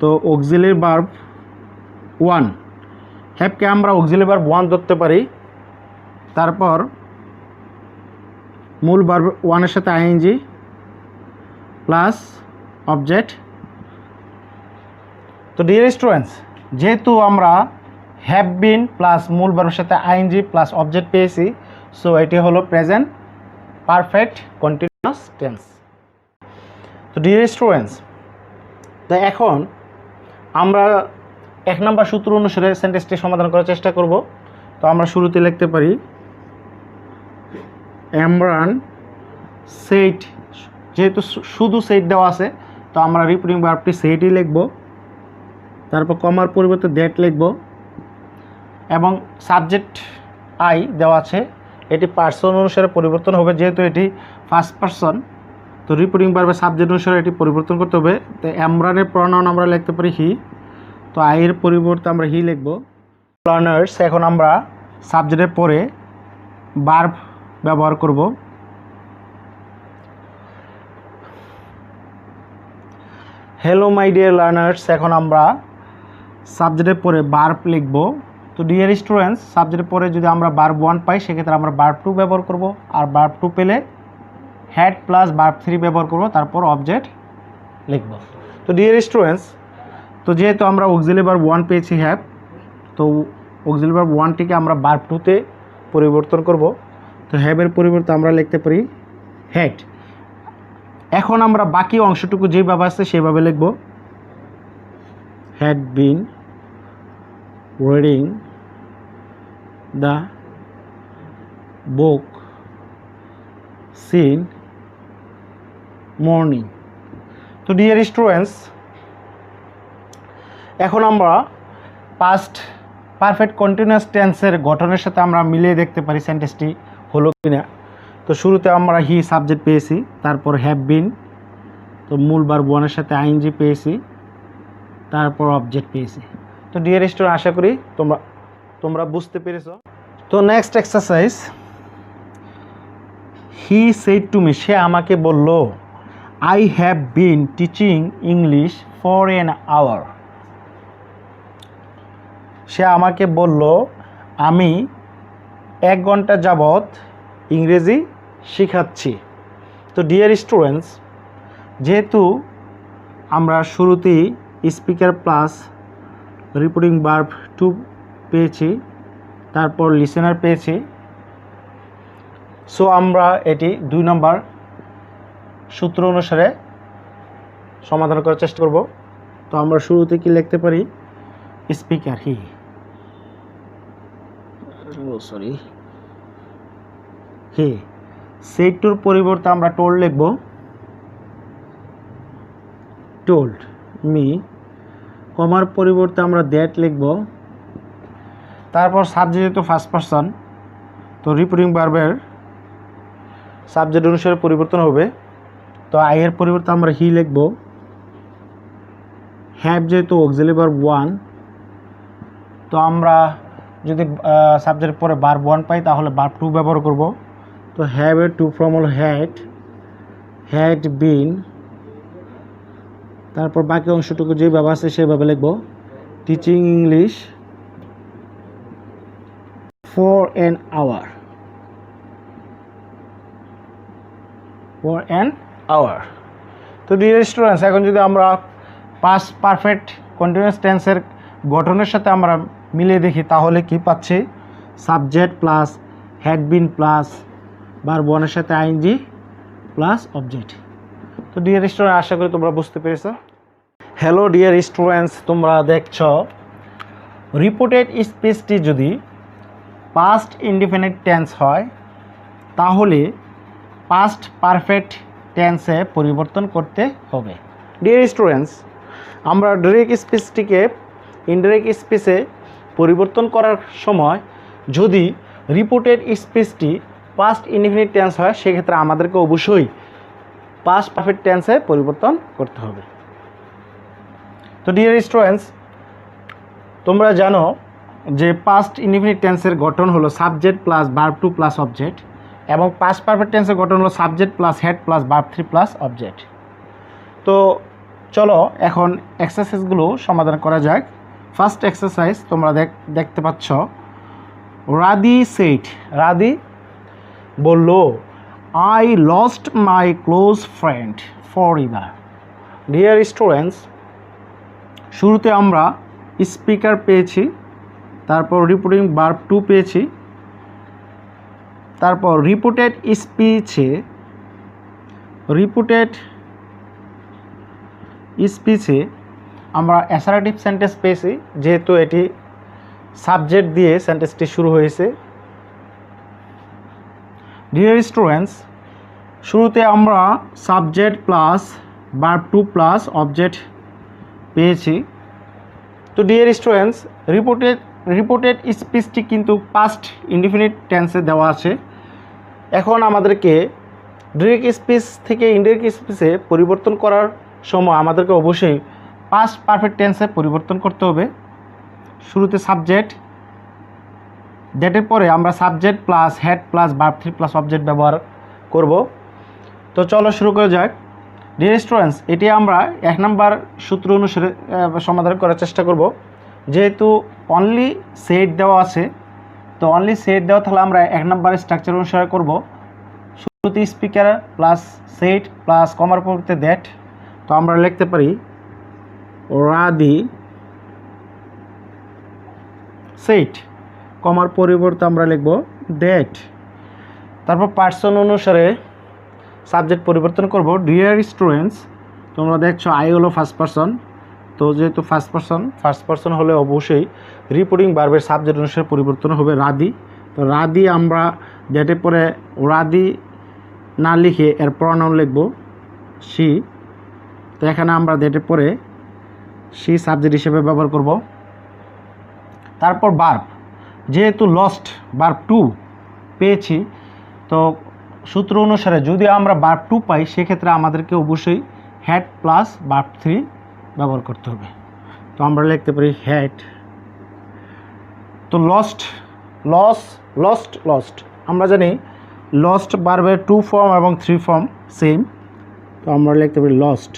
তো অক্সিলারি ভার্ব ওয়ান, হ্যাভকে আমরা অক্সিলারি ভার্ব ওয়ান ধরতে পারি। তারপর মূল ভার্ব ওয়ানের সাথে আইএনজি প্লাস অবজেক্ট। তো ডিয়ার স্টুডেন্টস, যেহেতু আমরা হ্যাভ বিন প্লাস মূল ভার্বের সাথে আইএনজি প্লাস অবজেক্ট পেয়েছি, সো এটি হলো প্রেজেন্ট পারফেক্ট কন্টিনিউয়াস টেন্স। তো ডিয়ার স্টুডেন্টস, তো এখন আমরা 1 নম্বর সূত্র অনুসারে সেন্টেন্সটি সমাধান করার চেষ্টা করব। তো আমরা শুরুতে লিখতে পারি এমরান সেট, যেহেতু শুধু সেট দেওয়া আছে তো আমরা রিপিটিং ভার্বটি সেটই লিখব। তারপর কমার পরিবর্তে দ্যাট লিখব এবং সাবজেক্ট আই দেওয়া আছে, এটি পার্সন অনুসারে পরিবর্তন হবে, যেহেতু এটি ফার্স্ট পার্সন। তো রিপিটিং ভার্বের সাবজেক্ট অনুসারে এটি পরিবর্তন করতে হবে। তো এমরানের প্রনাউন আমরা লিখতে পারি হি, তো আইয়ের পরিবর্তে আমরা হি লিখব। লার্নার্স, এখন আমরা সাবজেক্টের পরে ভার্ব ব্যবহার করব। হ্যালো মাই ডিয়ার লার্নার্স, এখন আমরা সাবজেক্টের পরে ভার্ব লিখব। তো ডিয়ার স্টুডেন্টস, সাবজেক্টের পরে যদি আমরা ভার্ব ওয়ান পাই সেক্ষেত্রে আমরা ভার্ব টু ব্যবহার করব, আর ভার্ব টু পেলে হ্যাড প্লাস ভার্ব থ্রি ব্যবহার করব, তারপর অবজেক্ট লিখব। তো ডিয়ার স্টুডেন্টস, তো যেহেতু আমরা অক্সিলারি ভার্ব ওয়ান পেয়েছি হ্যাভ, তো অক্সিলারি ভার্ব ওয়ানটিকে আমরা ভার্ব টুতে পরিবর্তন করব। তো হ্যাভের পরিবর্তে আমরা লিখতে পারি হ্যাড। এখন আমরা বাকি অংশটুকু যেভাবে আছে সেভাবে লিখব। Had been reading the book since morning. তো ডিয়ার স্টুডেন্টস, এখন আমরা পাস্ট পারফেক্ট কন্টিনিউয়াস টেন্সের গঠনের সাথে আমরা মিলিয়ে দেখতে পারি সেন্টেন্সটি হলো কিনা। তো শুরুতে আমরা হি সাবজেক্ট পেয়েছি, তারপর হ্যাভ বিন, তো মূল ভার্ব ওয়ানের সাথে আইএনজি পেয়েছি, তারপর অবজেক্ট পেয়েছি। তো ডিয়ার স্টুডেন্ট, আশা করি তোমরা বুঝতে পেরেছো। তো next exercise, he said to me, সে আমাকে বলল, I have been teaching English for an hour. সে আমাকে বলল, আমি 1 ঘন্টা যাবৎ ইংরেজি শেখাচ্ছি। তো ডিয়ার স্টুডেন্টস, যেহেতু আমরা শুরুতেই speaker plus reporting verb two পেয়েছি, তারপর লিসেনার পেয়েছি, সো আমরা এটি 2 নম্বর সূত্র অনুসারে সমাধান করার চেষ্টা করব। তো আমরা শুরুতে কি লিখতে পারি, স্পিকার হি, হি সেড টুর পরিবর্তে আমরা টোল্ড লিখব, টোল্ড মি, কমার পরিবর্তে আমরা দ্যাট লিখব। তারপর সাবজেক্ট যেহেতু ফার্স্ট পারসন, তো রিপিটিং ভার্বের সাবজেক্ট অনুসারে পরিবর্তন হবে। তো আই এর পরিবর্তে আমরা হি লিখব। হ্যাভ যেহেতু অক্সিলারি ভার্ব ওয়ান, তো আমরা যদি সাবজেক্টের পরে ভার্ব ওয়ান পাই তাহলে ভার্ব টু ব্যবহার করব। তো হ্যাভ এর টু ফর্ম হলো হ্যাড বিন, তারপর বাকি অংশটুকু যেভাবে আছে সেভাবে লিখব, teaching English for an hour, for an hour. তো ডিয়ার স্টুডেন্টস, এখন যদি আমরা পাস্ট পারফেক্ট কন্টিনিউয়াস টেন্সের গঠনের সাথে আমরা মিলিয়ে দেখি তাহলে কি পাচ্ছি, subject plus had been plus verb ওয়ানের সাথে আইএনজি প্লাস অবজেক্ট। তো ডিয়ার স্টুডেন্ট, আশা করি তোমরা বুঝতে পেরেছো। হ্যালো ডিয়ার স্টুডেন্টস, তোমরা দেখছ রিপোর্টেড স্পিচটি যদি পাস্ট ইনডিফিনিট টেন্স হয় তাহলে পাস্ট পারফেক্ট টেন্সে পরিবর্তন করতে হবে। ডিয়ার স্টুডেন্টস, আমরা ডিরেক্ট স্পিচটিকে ইনডিরেক্ট স্পিচে পরিবর্তন করার সময় যদি রিপোর্টেড স্পিচটি পাস্ট ইনডিফিনিট টেন্স হয়, সেক্ষেত্রে আমাদেরকে অবশ্যই পাস্ট পারফেক্ট টেন্সে পরিবর্তন করতে হবে। তো ডিয়ার স্টুডেন্টস, তোমরা জানো যে পাস্ট ইনডিফিনিট টেন্সের গঠন হলো subject plus verb two plus object, এবং পাস্ট পারফেক্ট টেন্সের গঠন হলো subject plus had plus verb three plus object. তো চলো এখন এক্সারসাইজগুলো সমাধান করা যাক। ফার্স্ট এক্সারসাইজ তোমরা দেখতে পাচ্ছ, রাদি সেট, রাদি বলল I lost my close friend for ever. Deer students, শুরুতে আমরা স্পিকার পেয়েছি, তারপর রিপোর্টিং ভার্ব টু পেয়েছি, তারপর রিপোর্টেড স্পিচে আমরা অ্যাসার্টিভ সেন্টেন্স পেয়েছি, যেহেতু এটি সাবজেক্ট দিয়ে সেন্টেন্সটি শুরু হয়েছে। ডিয়ার স্টুডেন্টস, শুরুতে আমরা subject plus verb two plus object পেয়েছি। তো ডিয়ার স্টুডেন্টস, রিপোর্টেড স্পিচটি কিন্তু পাস্ট ইনডিফিনিট টেন্সে দেওয়া আছে। এখন আমাদেরকে ডিরেক্ট স্পিচ থেকে ইনডিরেক্ট স্পিচে পরিবর্তন করার সময় আমাদেরকে অবশ্যই পাস্ট পারফেক্ট টেন্সে পরিবর্তন করতে হবে। শুরুতে সাবজেক্ট, দ্যাটের পরে আমরা subject plus had plus verb three plus object ব্যবহার করব। তো চলো শুরু করা যাক। ডিয়ার স্টুডেন্টস, এটি আমরা 1 নম্বর সূত্র অনুসারে সমাধান করার চেষ্টা করব। যেহেতু অনলি সেট দেওয়া আছে, তো অনলি সেট দেওয়া থাকলে আমরা 1 নম্বর স্ট্রাকচার অনুসারে করব। শুরুতে স্পিকার প্লাস সেট প্লাস কমার পরিবর্তে দ্যাট। তো আমরা লিখতে পারি রাদি সেট, কমার পরিবর্তে আমরা লিখব দ্যাট। তারপর পার্সন অনুসারে সাবজেক্ট পরিবর্তন করব। ডিয়ার স্টুডেন্টস, তোমরা দেখছো আই হলো ফার্স্ট পারসন, তো যেহেতু ফার্স্ট পারসন হলে অবশ্যই রিপোর্টিং ভার্বের সাবজেক্ট অনুসারে পরিবর্তন হবে রাদি। তো রাদি আমরা দ্যাটের পরে রাদি না লিখে এর প্রনাউন লিখব শি। তো এখানে আমরা দ্যাটের পরে শি সাবজেক্ট হিসেবে ব্যবহার করব। তারপর ভার্ব, যেহেতু লস্ট ভার্ব টু পেয়েছি, তো সূত্র অনুসারে যদি আমরা ভার্ব টু পাই, সেক্ষেত্রে আমাদেরকে অবশ্যই হ্যাড প্লাস ভার্ব থ্রি ব্যবহার করতে হবে। তো আমরা লিখতে পারি হ্যাড। তো লস্ট আমরা জানি লস্ট ভার্বের 2 ফর্ম এবং 3 ফর্ম সেম। তো আমরা লিখতে পারি লস্ট।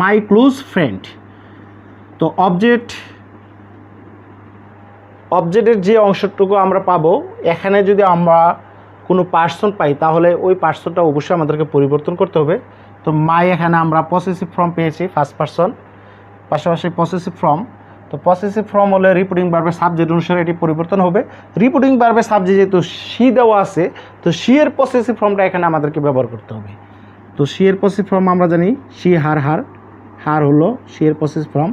মাই ক্লোজ ফ্রেন্ড, তো অবজেক্টের যে অংশটুকু আমরা পাবো, এখানে যদি আমরা কোনো পার্সন পাই, তাহলে ওই পার্সনটা অবশ্যই আমাদেরকে পরিবর্তন করতে হবে। তো মাই এখানে আমরা পসেসিভ ফর্ম পেয়েছি ফার্স্ট পারসন, পাশাপাশি পসেসিভ ফর্ম। তো পসেসিভ ফর্ম হলে রিপোর্টিং ভার্বের সাবজেক্ট অনুসারে এটি পরিবর্তন হবে। রিপোর্টিং ভার্বের সাবজেক্ট যেহেতু শি দেওয়া আছে, তো শি এর পসেসিভ ফর্মটা এখানে আমাদেরকে ব্যবহার করতে হবে। তো শি এর পসেসিভ ফর্ম আমরা জানি শি হার হলো শি এর পসেসিভ ফর্ম।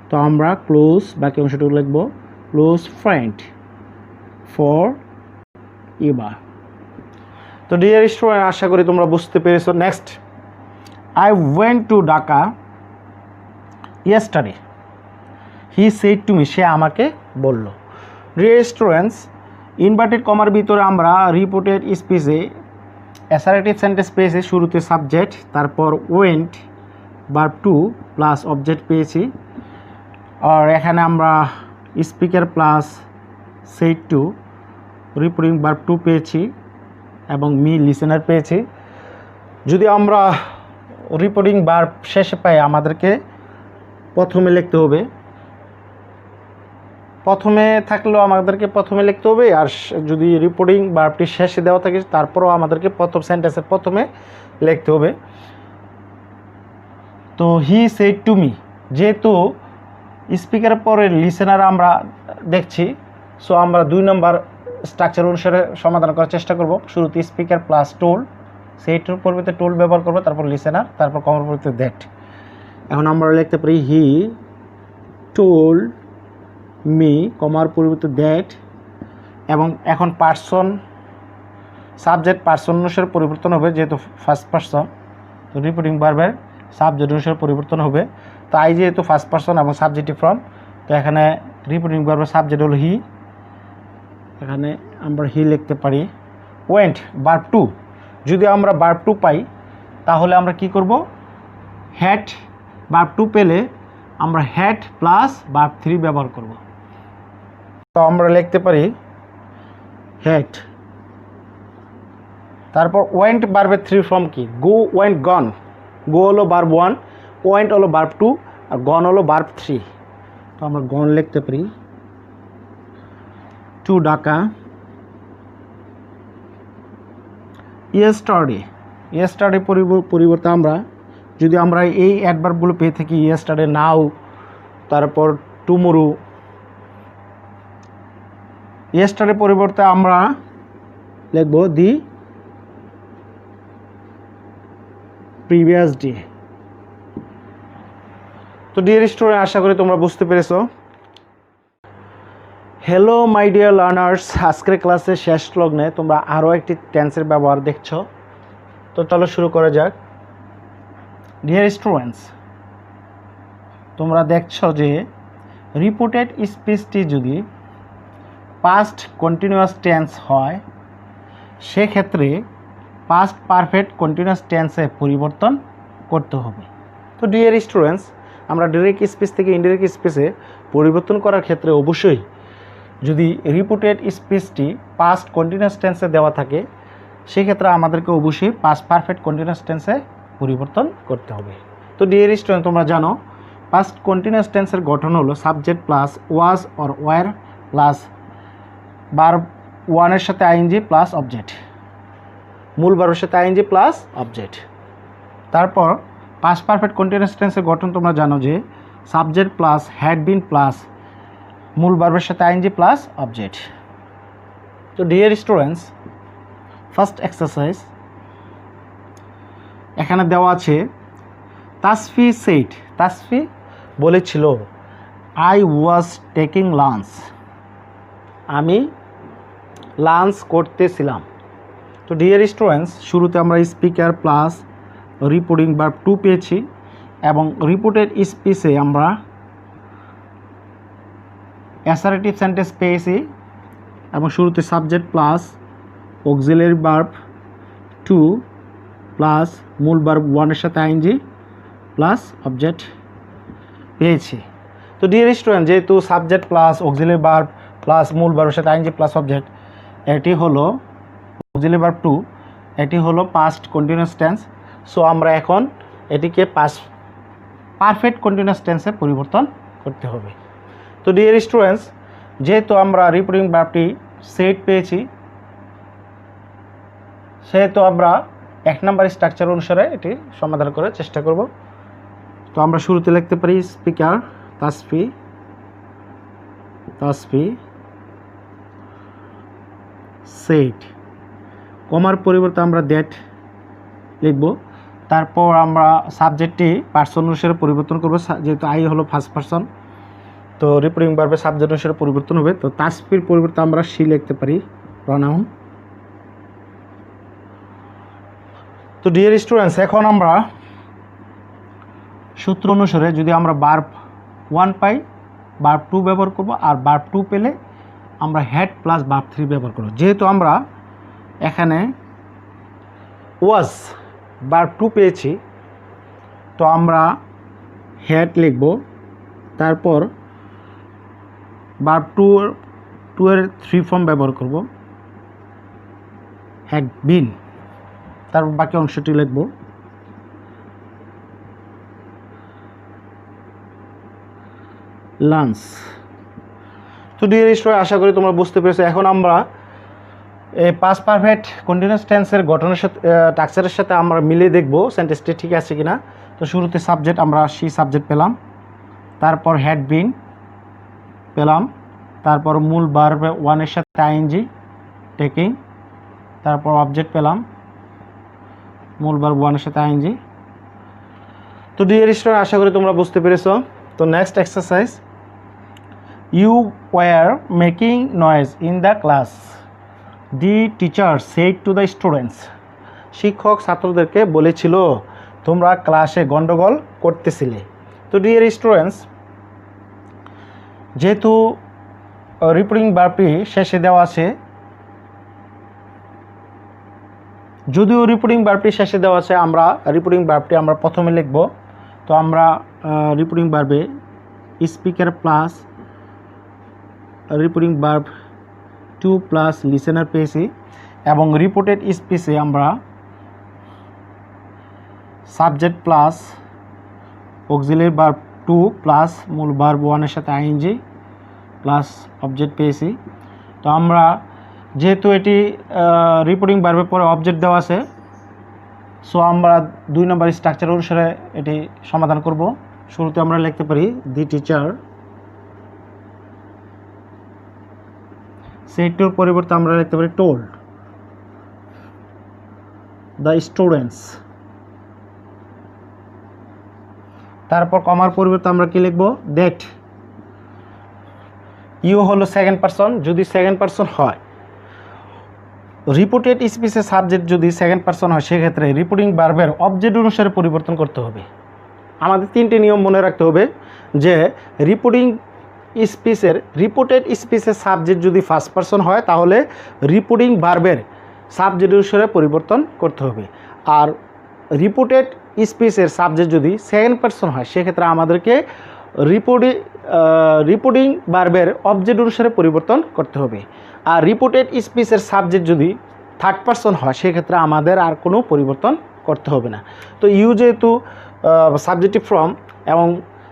তো আমরা ক্লোজ, বাকি অংশটুকু লিখব ক্লোজ ফ্রেন্ড ফর এভার। তো ডিয়ার স্টুডেন্ট, আশা করি তোমরা বুঝতে পেরেছো। Next, I went to Dhaka yesterday, he said to me, সে আমাকে বলল। ডিয়ার স্টুডেন্টস, ইনভার্টেড কমার ভিতরে আমরা রিপোর্টেড স্পিচে অ্যাসারেটিভ সেন্টেন্স পেয়েছি। শুরুতে সাবজেক্ট, তারপর went verb two plus object পেয়েছি, আর এখানে আমরা speaker plus said to reporting verb two পেয়েছি এবং মি লিসেনার পেয়েছি। যদি আমরা রিপোর্টিং ভার্ব শেষে পাই, আমাদেরকে প্রথমে লিখতে হবে, প্রথমে থাকলেও আমাদেরকে প্রথমে লিখতে হবে, আর যদি রিপোর্টিং ভার্বটি শেষে দেওয়া থাকে, তারপরেও আমাদেরকে প্রথম সেন্টেন্সের প্রথমে লিখতে হবে। তো হি সেড টু মি, যেহেতু স্পিকারের পরে লিসেনার আমরা দেখছি, সো আমরা 2 নম্বর স্ট্রাকচার অনুসারে সমাধান করার চেষ্টা করব। শুরুতে স্পিকার প্লাস টোল, সেইটার পরিবর্তে টোল ব্যবহার করবো, তারপর লিসেনার, তারপর কমার পরিবর্তে দ্যাট। এখন আমরা লিখতে পারি হি টোল মি, কমার পরিবর্তে দ্যাট। এবং এখন পার্সন, সাবজেক্ট পার্সন অনুসারে পরিবর্তন হবে, যেহেতু ফার্স্ট পার্সন, তো রিপোর্টিং ভার্বের সাবজেক্ট অনুসারে পরিবর্তন হবে। তো আই যেহেতু ফার্স্ট পার্সন এবং সাবজেক্টিভ ফর্ম, তো এখানে রিপোর্টিং ভার্বের সাবজেক্ট হলো হি, এখানে আমরা হি লিখতে পারি। ওয়েন্ট ভার্ব টু, যদি আমরা ভার্ব টু পাই তাহলে আমরা কি করব, হ্যাড ভার্ব টু পেলে আমরা হ্যাড প্লাস ভার্ব থ্রি ব্যবহার করব। তো আমরা লিখতে পারি হ্যাড, তারপর ওয়েন্ট ভার্বের থ্রি ফর্ম কি, গো ওয়েন্ট গন। গো হলো ভার্ব ওয়ান, ওয়েন্ট হলো ভার্ব টু, আর গন হলো ভার্ব থ্রি। তো আমরা গন লিখতে পারি টু ঢাকা। ইয়েস্টারডে, ইয়েস্টারডে পরিবর্তে আমরা যদি আমরা এই অ্যাডভার্বগুলো পেয়ে থাকি, ইয়েস্টারডে, নাও, তারপর টুমরো, ইয়েস্টারডে পরিবর্তে আমরা লিখব দি প্রিভিয়াস ডে। তো ডিয়ার স্টুডেন্ট, আশা করি তোমরা বুঝতে পেরেছো। হ্যালো মাই ডিয়ার লার্নার্স, আজকের ক্লাসের শেষ লগ্নে তোমরা আরও একটি টেন্সের ব্যবহার দেখছো। তো চলো শুরু করা যাক। ডিয়ার স্টুডেন্টস, তোমরা দেখছো যে রিপিটেড স্পিচটি যদি পাস্ট কন্টিনিউয়াস টেন্স হয়, সেক্ষেত্রে পাস্ট পারফেক্ট কন্টিনিউয়াস টেন্সে পরিবর্তন করতে হবে। তো ডিয়ার স্টুডেন্টস, আমরা ডিরেক্ট স্পিচ থেকে ইনডিরেক্ট স্পিচে পরিবর্তন করার ক্ষেত্রে অবশ্যই যদি রিপিটেড স্পিচটি পাস্ট কন্টিনিউয়াস টেন্সে দেওয়া থাকে, সেক্ষেত্রে আমাদেরকে অবশ্যই পাস্ট পারফেক্ট কন্টিনিউয়াস টেন্সে পরিবর্তন করতে হবে। তো ডিয়ার স্টুডেন্ট, তোমরা জানো পাস্ট কন্টিনিউয়াস টেন্সের গঠন হলো subject plus was or were plus verb ওয়ানের সাথে আইএনজি প্লাস অবজেক্ট, মূল ভার্বের সাথে আইএনজি প্লাস অবজেক্ট। তারপর পাস্ট পারফেক্ট কন্টিনিউয়াস টেন্সের গঠন তোমরা জানো যে subject plus had been plus মূল ভার্বের সাথে আইএনজি প্লাস অবজেক্ট। তো ডিয়ার স্টুডেন্টস, ফার্স্ট এক্সারসাইজ এখানে দেওয়া আছে তাসফি সেড, তাসফি বলেছিল আই ওয়াজ টেকিং লাঞ্চ, আমি লাঞ্চ করতেছিলাম। তো ডিয়ার স্টুডেন্টস, শুরুতে আমরা speaker plus reporting verb two পেয়েছি এবং রিপোর্টেড স্পিচে আমরা অ্যাসারেটিভ সেন্টেন্স পেয়েছি এবং শুরুতে subject plus auxiliary verb two plus মূল ভার্ব ওয়ানের সাথে আইএনজি প্লাস অবজেক্ট পেয়েছি। তো ডিয়ার স্টুডেন্ট, যেহেতু subject plus auxiliary verb plus মূল ভার্বের সাথে আইএনজি প্লাস অবজেক্ট, এটি হলো অক্সিলারি ভার্ব টু, এটি হলো পাস্ট কন্টিনিউয়াস টেন্স। সো আমরা এখন এটিকে পাস্ট পারফেক্ট কন্টিনিউয়াস টেন্সে পরিবর্তন করতে হবে। তো ডিয়ার স্টুডেন্টস, যেহেতু আমরা রিপিটিং ভার্বটি সেট পেয়েছি, সেহেতু আমরা এক নাম্বার স্ট্রাকচার অনুসারে এটি সমাধান করার চেষ্টা করব। তো আমরা শুরুতে লিখতে পারি স্পিকার তাসফি, তাসফি সেট, কমার পরিবর্তে আমরা দ্যাট লিখব। তারপর আমরা সাবজেক্টটি পার্সন অনুসারে পরিবর্তন করব, যেহেতু আই হলো ফার্স্ট পার্সন, তো রিপিটিং ভার্বের সাবজেক্ট অনুসারে পরিবর্তন হবে। তো তাসফির পরিবর্তে আমরা শি লিখতে পারি, প্রনাউন। তো ডিয়ার স্টুডেন্টস, এখন আমরা সূত্র অনুসারে যদি আমরা ভার্ব ওয়ান পাই, ভার্ব টু ব্যবহার করব, আর ভার্ব টু পেলে আমরা হ্যাড প্লাস ভার্ব থ্রি ব্যবহার করব। যেহেতু আমরা এখানে ওয়াজ ভার্ব টু পেয়েছি, তো আমরা হ্যাড লিখব, তারপর ভার্ব টু এর থ্রি ফর্ম ব্যবহার করব, হ্যাড বিন, তারপর বাকি অংশটি লিখব লাঞ্চ। তো ডিয়ার স্টুডেন্ট, আশা করি তোমরা বুঝতে পেরেছো। এখন আমরা এই পাস্ট পারফেক্ট কন্টিনিউয়াস টেন্সের গঠনের সাথে স্ট্রাকচারের সাথে আমরা মিলিয়ে দেখব সেন্টেন্সটি ঠিক আছে কিনা। তো শুরুতে সাবজেক্ট, আমরা শি সাবজেক্ট পেলাম, তারপর হ্যাড বিন পেলাম, তারপর মূল ভার্ব ওয়ানের সাথে আইএনজি টেকিং, তারপর অবজেক্ট পেলাম, মূল ভার্ব ওয়ানের সাথে আইএনজি। তো ডিয়ার স্টুডেন্ট, আশা করি তোমরা বুঝতে পেরেছো। তো next exercise, you were making noise in the class, the teacher said to the students, শিক্ষক ছাত্রদেরকে বলেছিল তোমরা ক্লাসে গন্ডগোল করতেছিলে। তো ডিয়ার স্টুডেন্টস, যেহেতু রিপোর্টিং ভার্বটি শেষে দেওয়া আছে, যদিও রিপোর্টিং ভার্বটি শেষে দেওয়া আছে, আমরা রিপোর্টিং ভার্বটি আমরা প্রথমে লিখব। তো আমরা রিপোর্টিং ভার্বে speaker plus reporting verb two plus listener পেয়েছি, এবং রিপোর্টেড স্পিচে আমরা subject plus auxiliary verb two plus মূল ভার্ব ওয়ানের সাথে আইএনজি প্লাস অবজেক্ট পেয়েছি। তো আমরা যেহেতু এটি রিপোর্টিং ভার্বের পরে অবজেক্ট দেওয়া আছে, সো আমরা 2 নম্বর স্ট্রাকচার অনুসারে এটি সমাধান করব। শুরুতে আমরা লিখতে পারি দি টিচার, সেইটির পরিবর্তে আমরা লিখতে পারি টোল্ড দ্য স্টুডেন্টস। তারপর কমার পরিবর্তে আমরা কি লিখব, দ্যাট। ইউ হলো সেকেন্ড পারসন, যদি সেকেন্ড পারসন হয়, রিপোর্টেড স্পিচের সাবজেক্ট যদি সেকেন্ড পারসন হয়, সেক্ষেত্রে রিপোর্টিং ভার্বের অবজেক্ট অনুসারে পরিবর্তন করতে হবে। আমাদের 3টে নিয়ম মনে রাখতে হবে যে রিপোর্টেড স্পিচের সাবজেক্ট যদি ফার্স্ট পারসন হয়, তাহলে রিপোর্টিং ভার্বের সাবজেক্ট অনুসারে পরিবর্তন করতে হবে। আর রিপোর্টেড স্পিচের সাবজেক্ট যদি সেকেন্ড পারসন হয়, সেক্ষেত্রে আমাদেরকে রিপোর্টিং ভার্বের অবজেক্ট অনুসারে পরিবর্তন করতে হবে। আর রিপোর্টেড স্পিচের সাবজেক্ট যদি থার্ড পারসন হয়, সেক্ষেত্রে আমাদের আর কোনো পরিবর্তন করতে হবে না। তো ইউ যেহেতু সাবজেক্টিভ ফর্ম এবং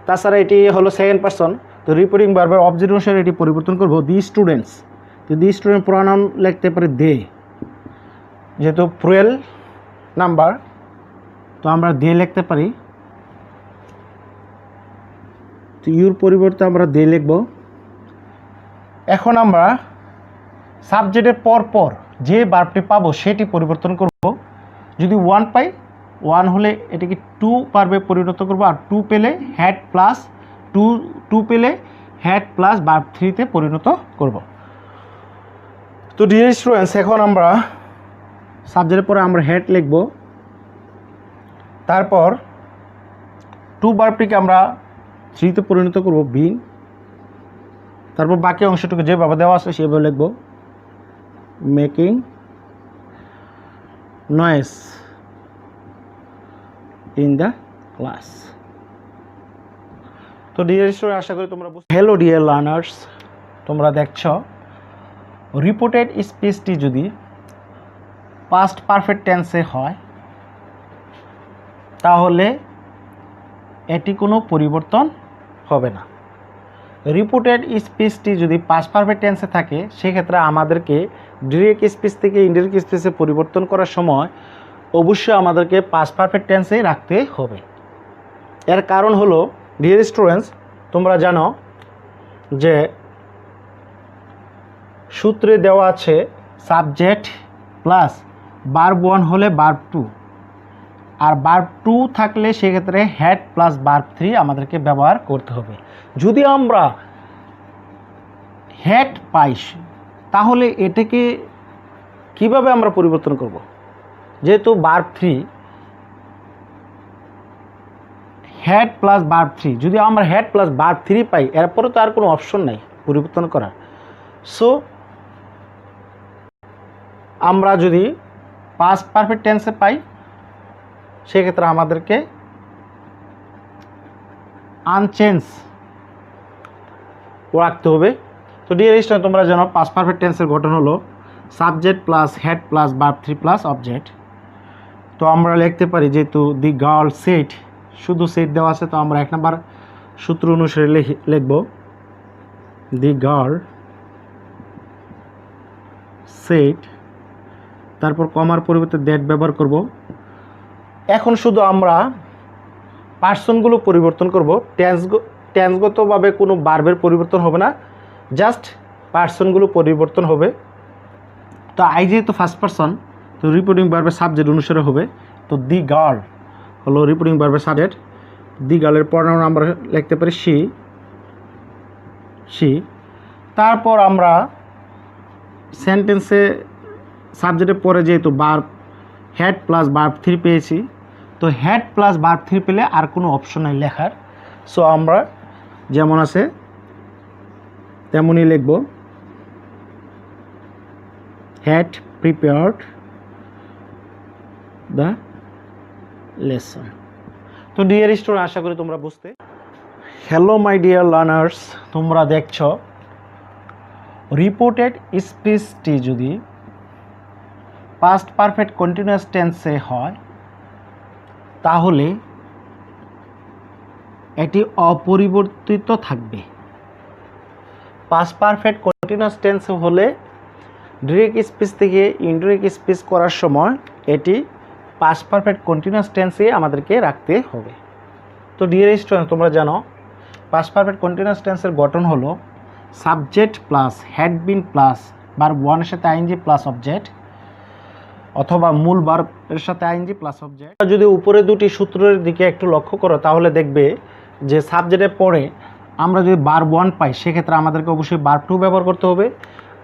তাছাড়া এটি হলো সেকেন্ড পারসন, তো রিপোর্টিং ভার্বের অবজেক্ট অনুসারে এটি পরিবর্তন করব দি স্টুডেন্টস। তো দি স্টুডেন্ট প্রোনাউন লিখতে পারি দে, যেহেতু প্লুরাল নাম্বার, তো আমরা দে লিখতে পারি। তো ইউর পরিবর্তে আমরা দে লিখব। এখন আমরা সাবজেক্টের পর যে ভার্বটি পাবো সেটি পরিবর্তন করব। যদি 1 পাই, 1 হলে এটিকে 2 ভার্বে পরিণত করব, আর 2 পেলে হ্যাড প্লাস 2 পেলে হ্যাড প্লাস ভার্ব 3-তে পরিণত করব। তো ডিয়ার স্টুডেন্টস, এখন আমরা সাবজেক্টের পরে আমরা হ্যাড লিখব। তারপর 2 ভার্বটিকে আমরা 3-তে পরিণত করব, বিং। তারপর বাকি অংশটুকু যেভাবে দেওয়া আছে সেভাবে লিখব, making noise in the class. তো ডিয়ার স্টুডেন্ট, আশা করি তোমরা হ্যালো ডিয়ার লার্নার্স, তোমরা দেখছো রিপোর্টেড স্পিচটি যদি পাস্ট পারফেক্ট টেন্সে হয়, তাহলে এটি কোনো পরিবর্তন হবে না। রিপোর্টেড স্পিচটি যদি পাস্ট পারফেক্ট টেন্সে থাকে, সেক্ষেত্রে আমাদেরকে ডিরেক্ট স্পিচ থেকে ইনডিরেক্ট স্পিচে পরিবর্তন করার সময় অবশ্যই আমাদেরকে পাস্ট পারফেক্ট টেন্সেই রাখতে হবে। এর কারণ হলো, ডিয়ার স্টুডেন্টস, তোমরা জানো যে সূত্রে দেওয়া আছে সাবজেক্ট প্লাস ভার্ব 1 হলে ভার্ব 2, আর ভার্ব 2 থাকলে সেক্ষেত্রে হ্যাড প্লাস ভার্ব 3 আমাদেরকে ব্যবহার করতে হবে। যদি আমরা হ্যাড পাই, তাহলে এটাকে কিভাবে আমরা পরিবর্তন করব? যেহেতু ভার্ব 3 হ্যাড প্লাস ভার্ব 3, যদি আমরা হ্যাড প্লাস ভার্ব 3 পাই, এরপরে তো আর কোনো অপশন নাই পরিবর্তন করার। সো আমরা যদি পাস্ট পারফেক্ট টেন্সে পাই, সেক্ষেত্রে আমাদেরকে আনচেঞ্জ রাখতে হবে। তো ডিয়ার স্টুডেন্ট, তোমরা জানো পাস্ট পারফেক্ট টেন্সের গঠন হলো subject plus had plus verb 3 plus object. তো আমরা লিখতে পারি, যেহেতু দি গার্ল সেড, শুধু সেড দেওয়া আছে, তো আমরা 1 নম্বর সূত্র অনুসারে লিখব দি গার্ল সেড, তারপর কমার পরিবর্তে দ্যাট ব্যবহার করব। এখন শুধু আমরা পার্সনগুলো পরিবর্তন করব, টেন্সগতভাবে কোনো ভার্বের পরিবর্তন হবে না, জাস্ট পার্সনগুলো পরিবর্তন হবে। তো আই যেহেতু ফার্স্ট পারসন, তো রিপোর্টিং ভার্বের সাবজেক্ট অনুসারে হবে। তো দি গার্ল হলো রিপোর্টিং ভার্বের সাবজেক্ট, দি গার্লের প্রনাউন আমরা লিখতে পারি শি। তারপর আমরা সেন্টেন্সে সাবজেক্টের পরে যেহেতু ভার্ব হ্যাড প্লাস ভার্ব 3 পেয়েছি, তো হ্যাড প্লাস ভার্ব 3 পেলে আর কোনো অপশন নেই লেখার। সো আমরা যেমন আছে তেমনই লিখব হ্যাড প্রিপেয়ার্ড দ্য লেসন। তো ডিয়ার স্টুডেন্ট, আশা করি তোমরা বুঝতে। হ্যালো মাই ডিয়ার লার্নার্স, তোমরা দেখছো রিপোর্টেড স্পিচটি যদি পাস্ট পারফেক্ট কন্টিনিউয়াস টেন্সে হয় তাহলে এটি অপরিবর্তিত থাকবে। পাস্ট পারফেক্ট কন্টিনিউয়াস টেন্স হলে ডিরেক্ট স্পিচ থেকে ইনডিরেক্ট স্পিচ করার সময় এটি পাস্ট পারফেক্ট কন্টিনিউয়াস টেন্সে আমাদেরকে রাখতে হবে। তো ডিয়ার স্টুডেন্ট, তোমরা জানো পাস্ট পারফেক্ট কন্টিনিউয়াস টেন্সের গঠন হলো subject plus had been plus verb ওয়ানের সাথে আইএনজি প্লাস অবজেক্ট, অথবা মূল ভার্বের সাথে আইএনজি প্লাস অবজেক্ট। যদি উপরে দুটি সূত্রের দিকে একটু লক্ষ্য করো তাহলে দেখবে যে সাবজেক্টের পরে আমরা যদি ভার্ব ওয়ান পাই সেক্ষেত্রে আমাদেরকে অবশ্যই ভার্ব টু ব্যবহার করতে হবে,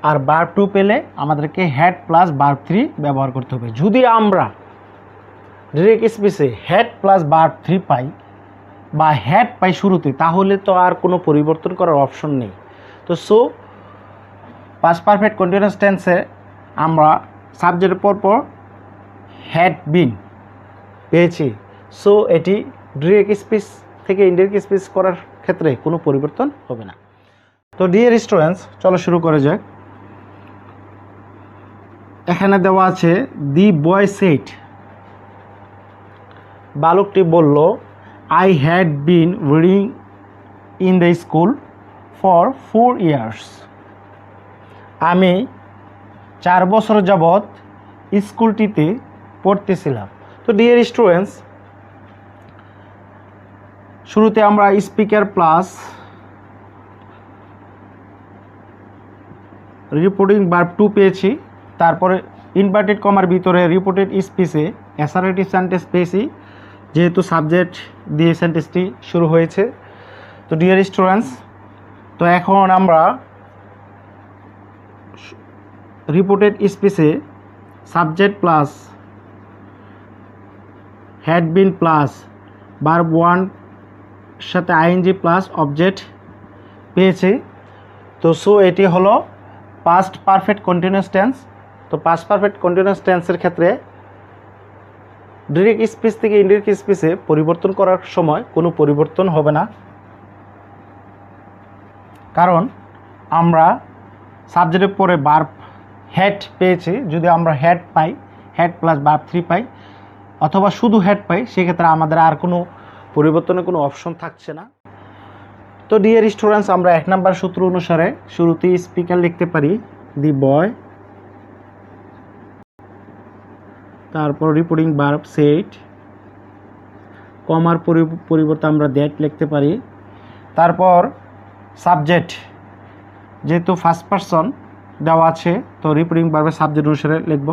আর ভার্ব টু পেলে আমাদেরকে হ্যাড প্লাস ভার্ব থ্রি ব্যবহার করতে হবে। যদি আমরা ডিরেক্ট স্পিচে হ্যাড প্লাস ভার্ব থ্রি পাই বা হ্যাড পাই শুরুতে, তাহলে তো আর কোনো পরিবর্তন করার অপশন নেই। তো পাস্ট পারফেক্ট কন্টিনিউয়াস টেন্সে আমরা সাবজেক্টের পর হ্যাড বিন পেয়েছি, সো এটি ডিরেক্ট স্পিচ থেকে ইনডিরেক্ট স্পিচ করার ক্ষেত্রে কোনো পরিবর্তন হবে না। তো ডিয়ার স্টুডেন্টস, চলো শুরু করে যাক। এখানে দেওয়া আছে দি বয় সেড, বালকটি বলল I had been reading in the school for 4 years, আমি 4 বছর যাবৎ স্কুলটিতে পড়তেছিলাম। তো ডিয়ার স্টুডেন্টস, শুরুতে আমরা speaker plus reporting verb two পেয়েছি, তারপরে ইনভার্টেড কমার ভিতরে রিপোর্টেড স্পিচে অ্যাসারেটিভ সেন্টেন্স পেয়েছি, যেহেতু সাবজেক্ট দিয়ে সেন্টেন্সটি শুরু হয়েছে। তো ডিয়ার স্টুডেন্টস, তো এখন আমরা রিপোর্টেড স্পিচে subject plus had been plus verb one সাথে আইএনজি প্লাস অবজেক্ট পেয়েছি। তো এটি হলো পাস্ট পারফেক্ট কন্টিনিউয়াস টেন্স। তো পাস্ট পারফেক্ট কন্টিনিউয়াস টেন্সের ক্ষেত্রে ডিরেক্ট স্পিচ থেকে ইনডিরেক্ট স্পিচে পরিবর্তন করার সময় কোনো পরিবর্তন হবে না, কারণ আমরা সাবজেক্টের পরে ভার্ব হ্যাড পেয়েছি। যদি আমরা had pi, had plus verb three পাই, অথবা শুধু হ্যাড পাই, সেক্ষেত্রে আমাদের আর কোনো পরিবর্তনের কোনো অপশন থাকছে না। তো ডিয়ার স্টুডেন্টস, আমরা 1 নম্বর সূত্র অনুসারে শুরুতেই স্পিকার লিখতে পারি দি বয়, তারপর রিপোর্টিং ভার্ব সেড, কমার পরিবর্তে আমরা দ্যাট লিখতে পারি, তারপর সাবজেক্ট যেহেতু ফার্স্ট পারসন দেওয়া আছে, তো রিপোর্টিং ভার্বের সাবজেক্ট অনুসারে লিখব।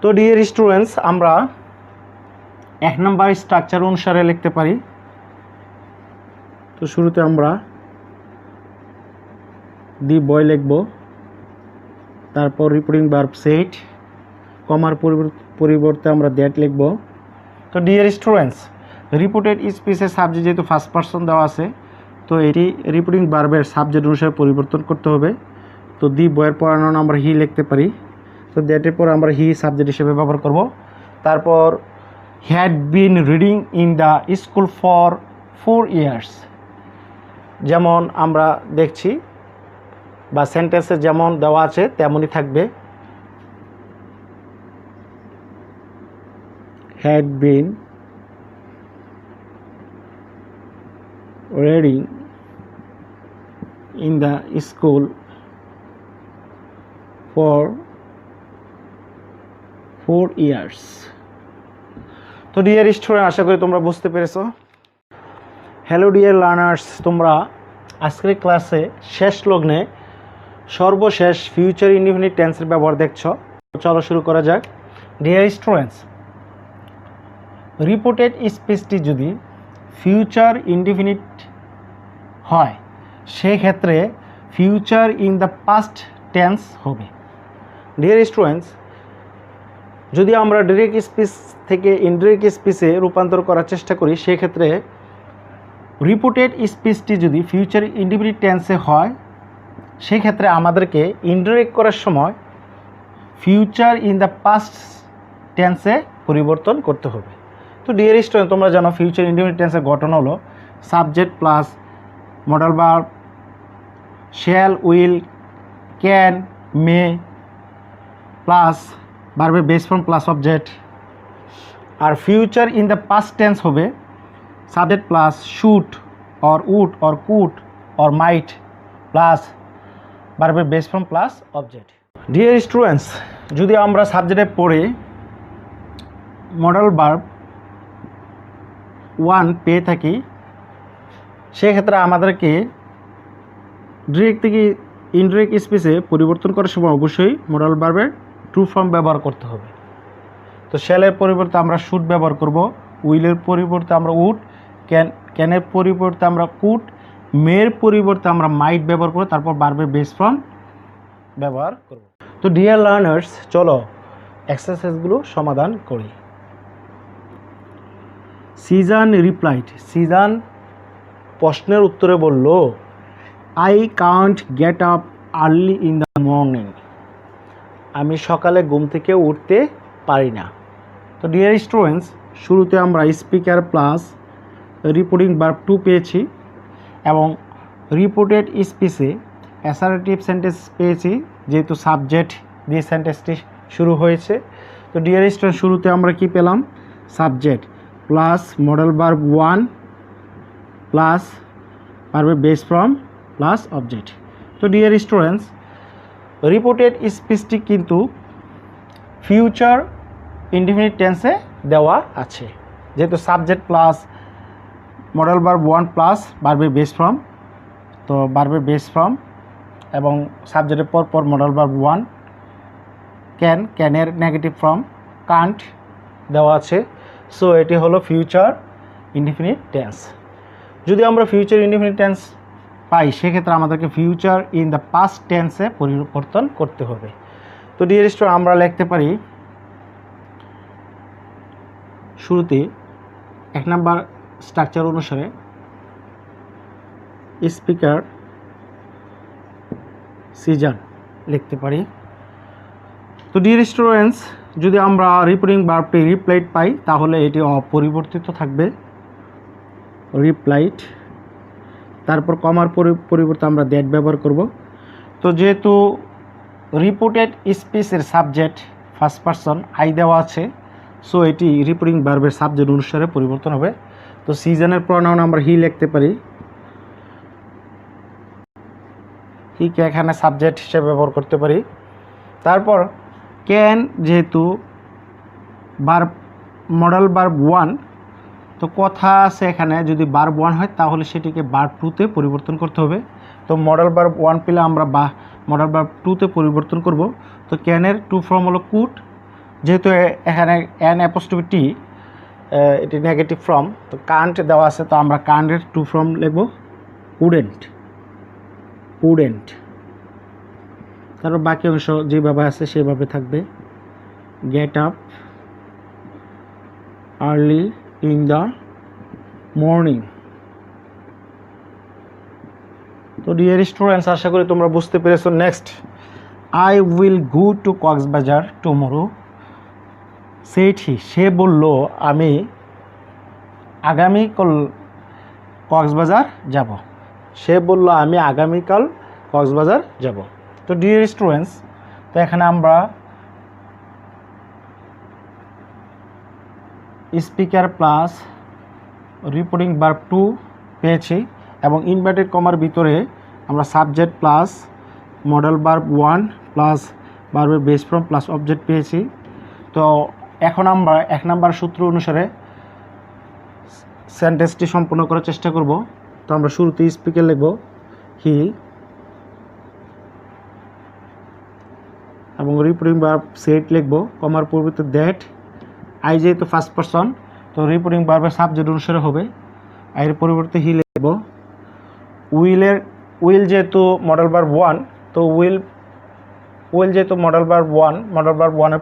তো ডিয়ার স্টুডেন্টস, আমরা 1 নম্বর স্ট্রাকচার অনুসারে লিখতে পারি। তো শুরুতে আমরা দি বয় লিখব, তারপর রিপোর্টিং ভার্ব সেড, কমার পরিবর্তে আমরা দ্যাট লিখব। তো ডিয়ার স্টুডেন্টস, রিপোর্টেড স্পিচের সাবজেক্ট যেহেতু ফার্স্ট পারসন দেওয়া আছে, তো এটি রিপোর্টিং ভার্বের সাবজেক্ট অনুসারে পরিবর্তন করতে হবে। তো দি বয়ের পড়ানো আমরা হি লিখতে পারি, তো দ্যাটের পর আমরা হি সাবজেক্ট হিসেবে ব্যবহার করব। তারপর had been reading in the school for 4 years, যেমন আমরা দেখছি বা সেন্টেন্সে যেমন দেওয়া আছে তেমনই থাকবে। Had been reading in the school for 4 years। তো ডিয়ার স্টুডেন্ট, আশা করি তোমরা বুঝতে পেরেছো। হ্যালো ডিয়ার লার্নার্স, তোমরা আজকের ক্লাসে শেষ লগ্নে সর্বশেষ ফিউচার ইনডিফিনিট টেন্সের ব্যবহার দেখছো। চলো শুরু করা যাক। ডিয়ার স্টুডেন্টস, রিপোর্টেড স্পিচটি যদি ফিউচার ইনডিফিনিট হয় সেক্ষেত্রে future in the past tense হবে। ডিয়ার স্টুডেন্টস, যদি আমরা ডিরেক্ট স্পিচ থেকে ইনডিরেক্ট স্পিচে রূপান্তর করার চেষ্টা করি, সেক্ষেত্রে রিপোর্টেড স্পিচটি যদি ফিউচার ইনডিফিনিট টেন্সে হয়, সেক্ষেত্রে আমাদেরকে ইনডিরেক্ট করার সময় ফিউচার ইন দ্য পাস্ট টেন্সে পরিবর্তন করতে হবে। তো ডিয়ার স্টুডেন্ট, তোমরা জানো ফিউচার ইনডিফিনিট টেন্সের গঠন হলো subject plus modal verb, shall, will, can, may plus ভার্বের বেস ফর্ম প্লাস অবজেক্ট। আর future in the past tense হবে subject plus should or would or could or might plus ভার্বের base form plus object. Dear students, যদি আমরা সাবজেক্টে পড়ে model verb 1 পেয়ে থাকি, সেক্ষেত্রে আমাদেরকে ডিরেক্ট থেকে ইনডিরেক্ট স্পিচে পরিবর্তন করার সময় অবশ্যই মডেল ভার্বের ট্রু ফর্ম ব্যবহার করতে হবে। তো শ্যালের পরিবর্তে আমরা শুড ব্যবহার করব, উইলের পরিবর্তে আমরা উড, ক্যানের পরিবর্তে আমরা কুড, মের পরিবর্তে আমরা মাইট ব্যবহার করব, তারপর ভার্বের বেস ফর্ম ব্যবহার করব। তো ডিয়ার লার্নার্স, চলো এক্সারসাইজগুলো সমাধান করি। সিজান রিপ্লাইড, সিজান প্রশ্নের উত্তরে বলল, I can't gate up early in the morning, আমি সকালে ঘুম থেকে উঠতে পারি না। তো ডিয়ার স্টুডেন্টস, শুরুতে আমরা স্পিকার প্লাস রিপোর্টিং ভার্ব 2 পেয়েছি এবং রিপোর্টেড স্পিচে অ্যাসার্টিভ সেন্টেন্স পেয়েছি, যেহেতু সাবজেক্ট দিয়ে সেন্টেন্সটি শুরু হয়েছে। তো ডিয়ার স্টুডেন্ট, শুরুতে আমরা কি পেলাম? Subject plus modal verb 1 plus ভার্বের বেস ফর্ম প্লাস অবজেক্ট। তো ডিয়ার স্টুডেন্টস, রিপোর্টেড স্পিচটি কিন্তু ফিউচার ইনডিফিনিট টেন্সে দেওয়া আছে, যেহেতু subject plus modal verb 1 plus ভার্বের বেস ফর্ম। তো ভার্বের বেস ফর্ম এবং সাবজেক্টের পর মডেল ভার্ব 1, ক্যানের নেগেটিভ ফর্ম কান্ট দেওয়া আছে। সো এটি হলো ফিউচার ইনডিফিনিট টেন্স। যদি আমরা ফিউচার ইনডিফিনিট টেন্স পাই, সেক্ষেত্রে আমাদেরকে ফিউচার ইন দ্য পাস্ট টেন্সে পরিবর্তন করতে হবে। তো ডিয়ার স্টুডেন্ট, আমরা লিখতে পারি শুরুতে 1 নাম্বার স্ট্রাকচার অনুসারে স্পিকার সিজান লিখতে পারি। তো ডিয়ার স্টুডেন্টস, যদি আমরা রিপোর্টিং ভার্বটি রিপ্লাইড পাই, তাহলে এটি অপরিবর্তিত থাকবে, রিপ্লাইড। তারপর কমার পরিবর্তে আমরা দ্যাট ব্যবহার করব। তো যেহেতু রিপোর্টেড স্পিচের সাবজেক্ট ফার্স্ট পারসন আই দেওয়া আছে, সো এটি রিপোর্টিং ভার্বের সাবজেক্ট অনুসারে পরিবর্তন হবে। তো সিজনের প্রনাউন আমরা হি লিখতে পারি, হিকে এখানে সাবজেক্ট হিসেবে ব্যবহার করতে পারি। তারপর ক্যান, যেহেতু ভার্ব মডেল ভার্ব 1, তো কথা আছে এখানে, যদি ভার্ব 1 হয় তাহলে সেটিকে ভার্ব 2-তে পরিবর্তন করতে হবে। তো মডেল ভার্ব 1 পেলে আমরা মডেল ভার্ব 2-তে পরিবর্তন করব। তো ক্যানের ট্রু ফর্ম হলো কুড, যেহেতু এখানে এন অ্যাপোস্ট্রফি টি, এটি নেগেটিভ ফর্ম। তো কান্ট দেওয়া আছে, তো আমরা কান্টের ট্রু ফর্ম লিখব কুডেন্ট, কুডেন্ট। তারপর বাকি অংশ যেভাবে আছে সেভাবে থাকবে, get up early in the morning. তো ডিয়ার স্টুডেন্টস, আশা করি তোমরা বুঝতে পেরেছো। Next, I will go to Cox's Bazar tomorrow, সে বলল আমি আগামীকাল কক্সবাজার যাব, সে বলল আমি আগামীকাল কক্সবাজার যাব। তো ডিয়ার স্টুডেন্টস, তো এখানে আমরা স্পিকার প্লাস রিপোর্টিং ভার্ব 2 পেয়েছি এবং ইনভার্টেড কমার ভিতরে আমরা subject plus modal verb 1 plus ভার্বের বেস ফর্ম প্লাস অবজেক্ট পেয়েছি। তো এখন আমরা 1 নাম্বার সূত্র অনুসারে সেন্টেন্সটি সম্পূর্ণ করার চেষ্টা করব। তো আমরা শুরুতে স্পিকার লিখব হি এবং রিপোর্টিং ভার্ব সেট লিখব, কমার পরিবর্তে দ্যাট। আই যেহেতু ফার্স্ট পারসন, তো রিপোর্টিং ভার্বের সাবজেক্ট অনুসারে হবে, আইয়ের পরিবর্তে হি লিখব। উইল যেহেতু মডেল ভার্ব 1, তো উইল উইল যেহেতু মডেল ভার্ব 1, মডেল ভার্ব 1-এর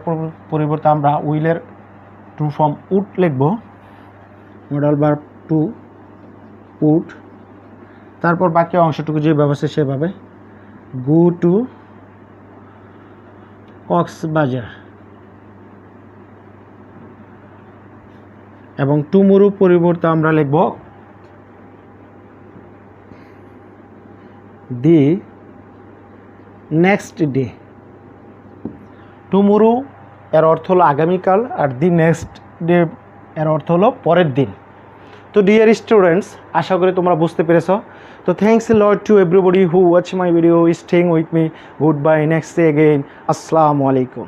পরিবর্তে আমরা উইলের টু ফর্ম উড লিখব। মডেল ভার্ব 2 উড, তারপর বাকি অংশটুকু যেভাবে আছে সেভাবে গো টু কক্সবাজার, এবং টুমরো পরিবর্তে আমরা লিখব দি নেক্সট ডে। টুমরো এর অর্থ হলো আগামীকাল, আর দি নেক্সট ডে এর অর্থ হলো পরের দিন। তো ডিয়ার স্টুডেন্টস, আশা করি তোমরা বুঝতে পেরেছ। তো thanks a lot to everybody who watch my video, staying with me. Good bye, next day again. আসসালামু আলাইকুম।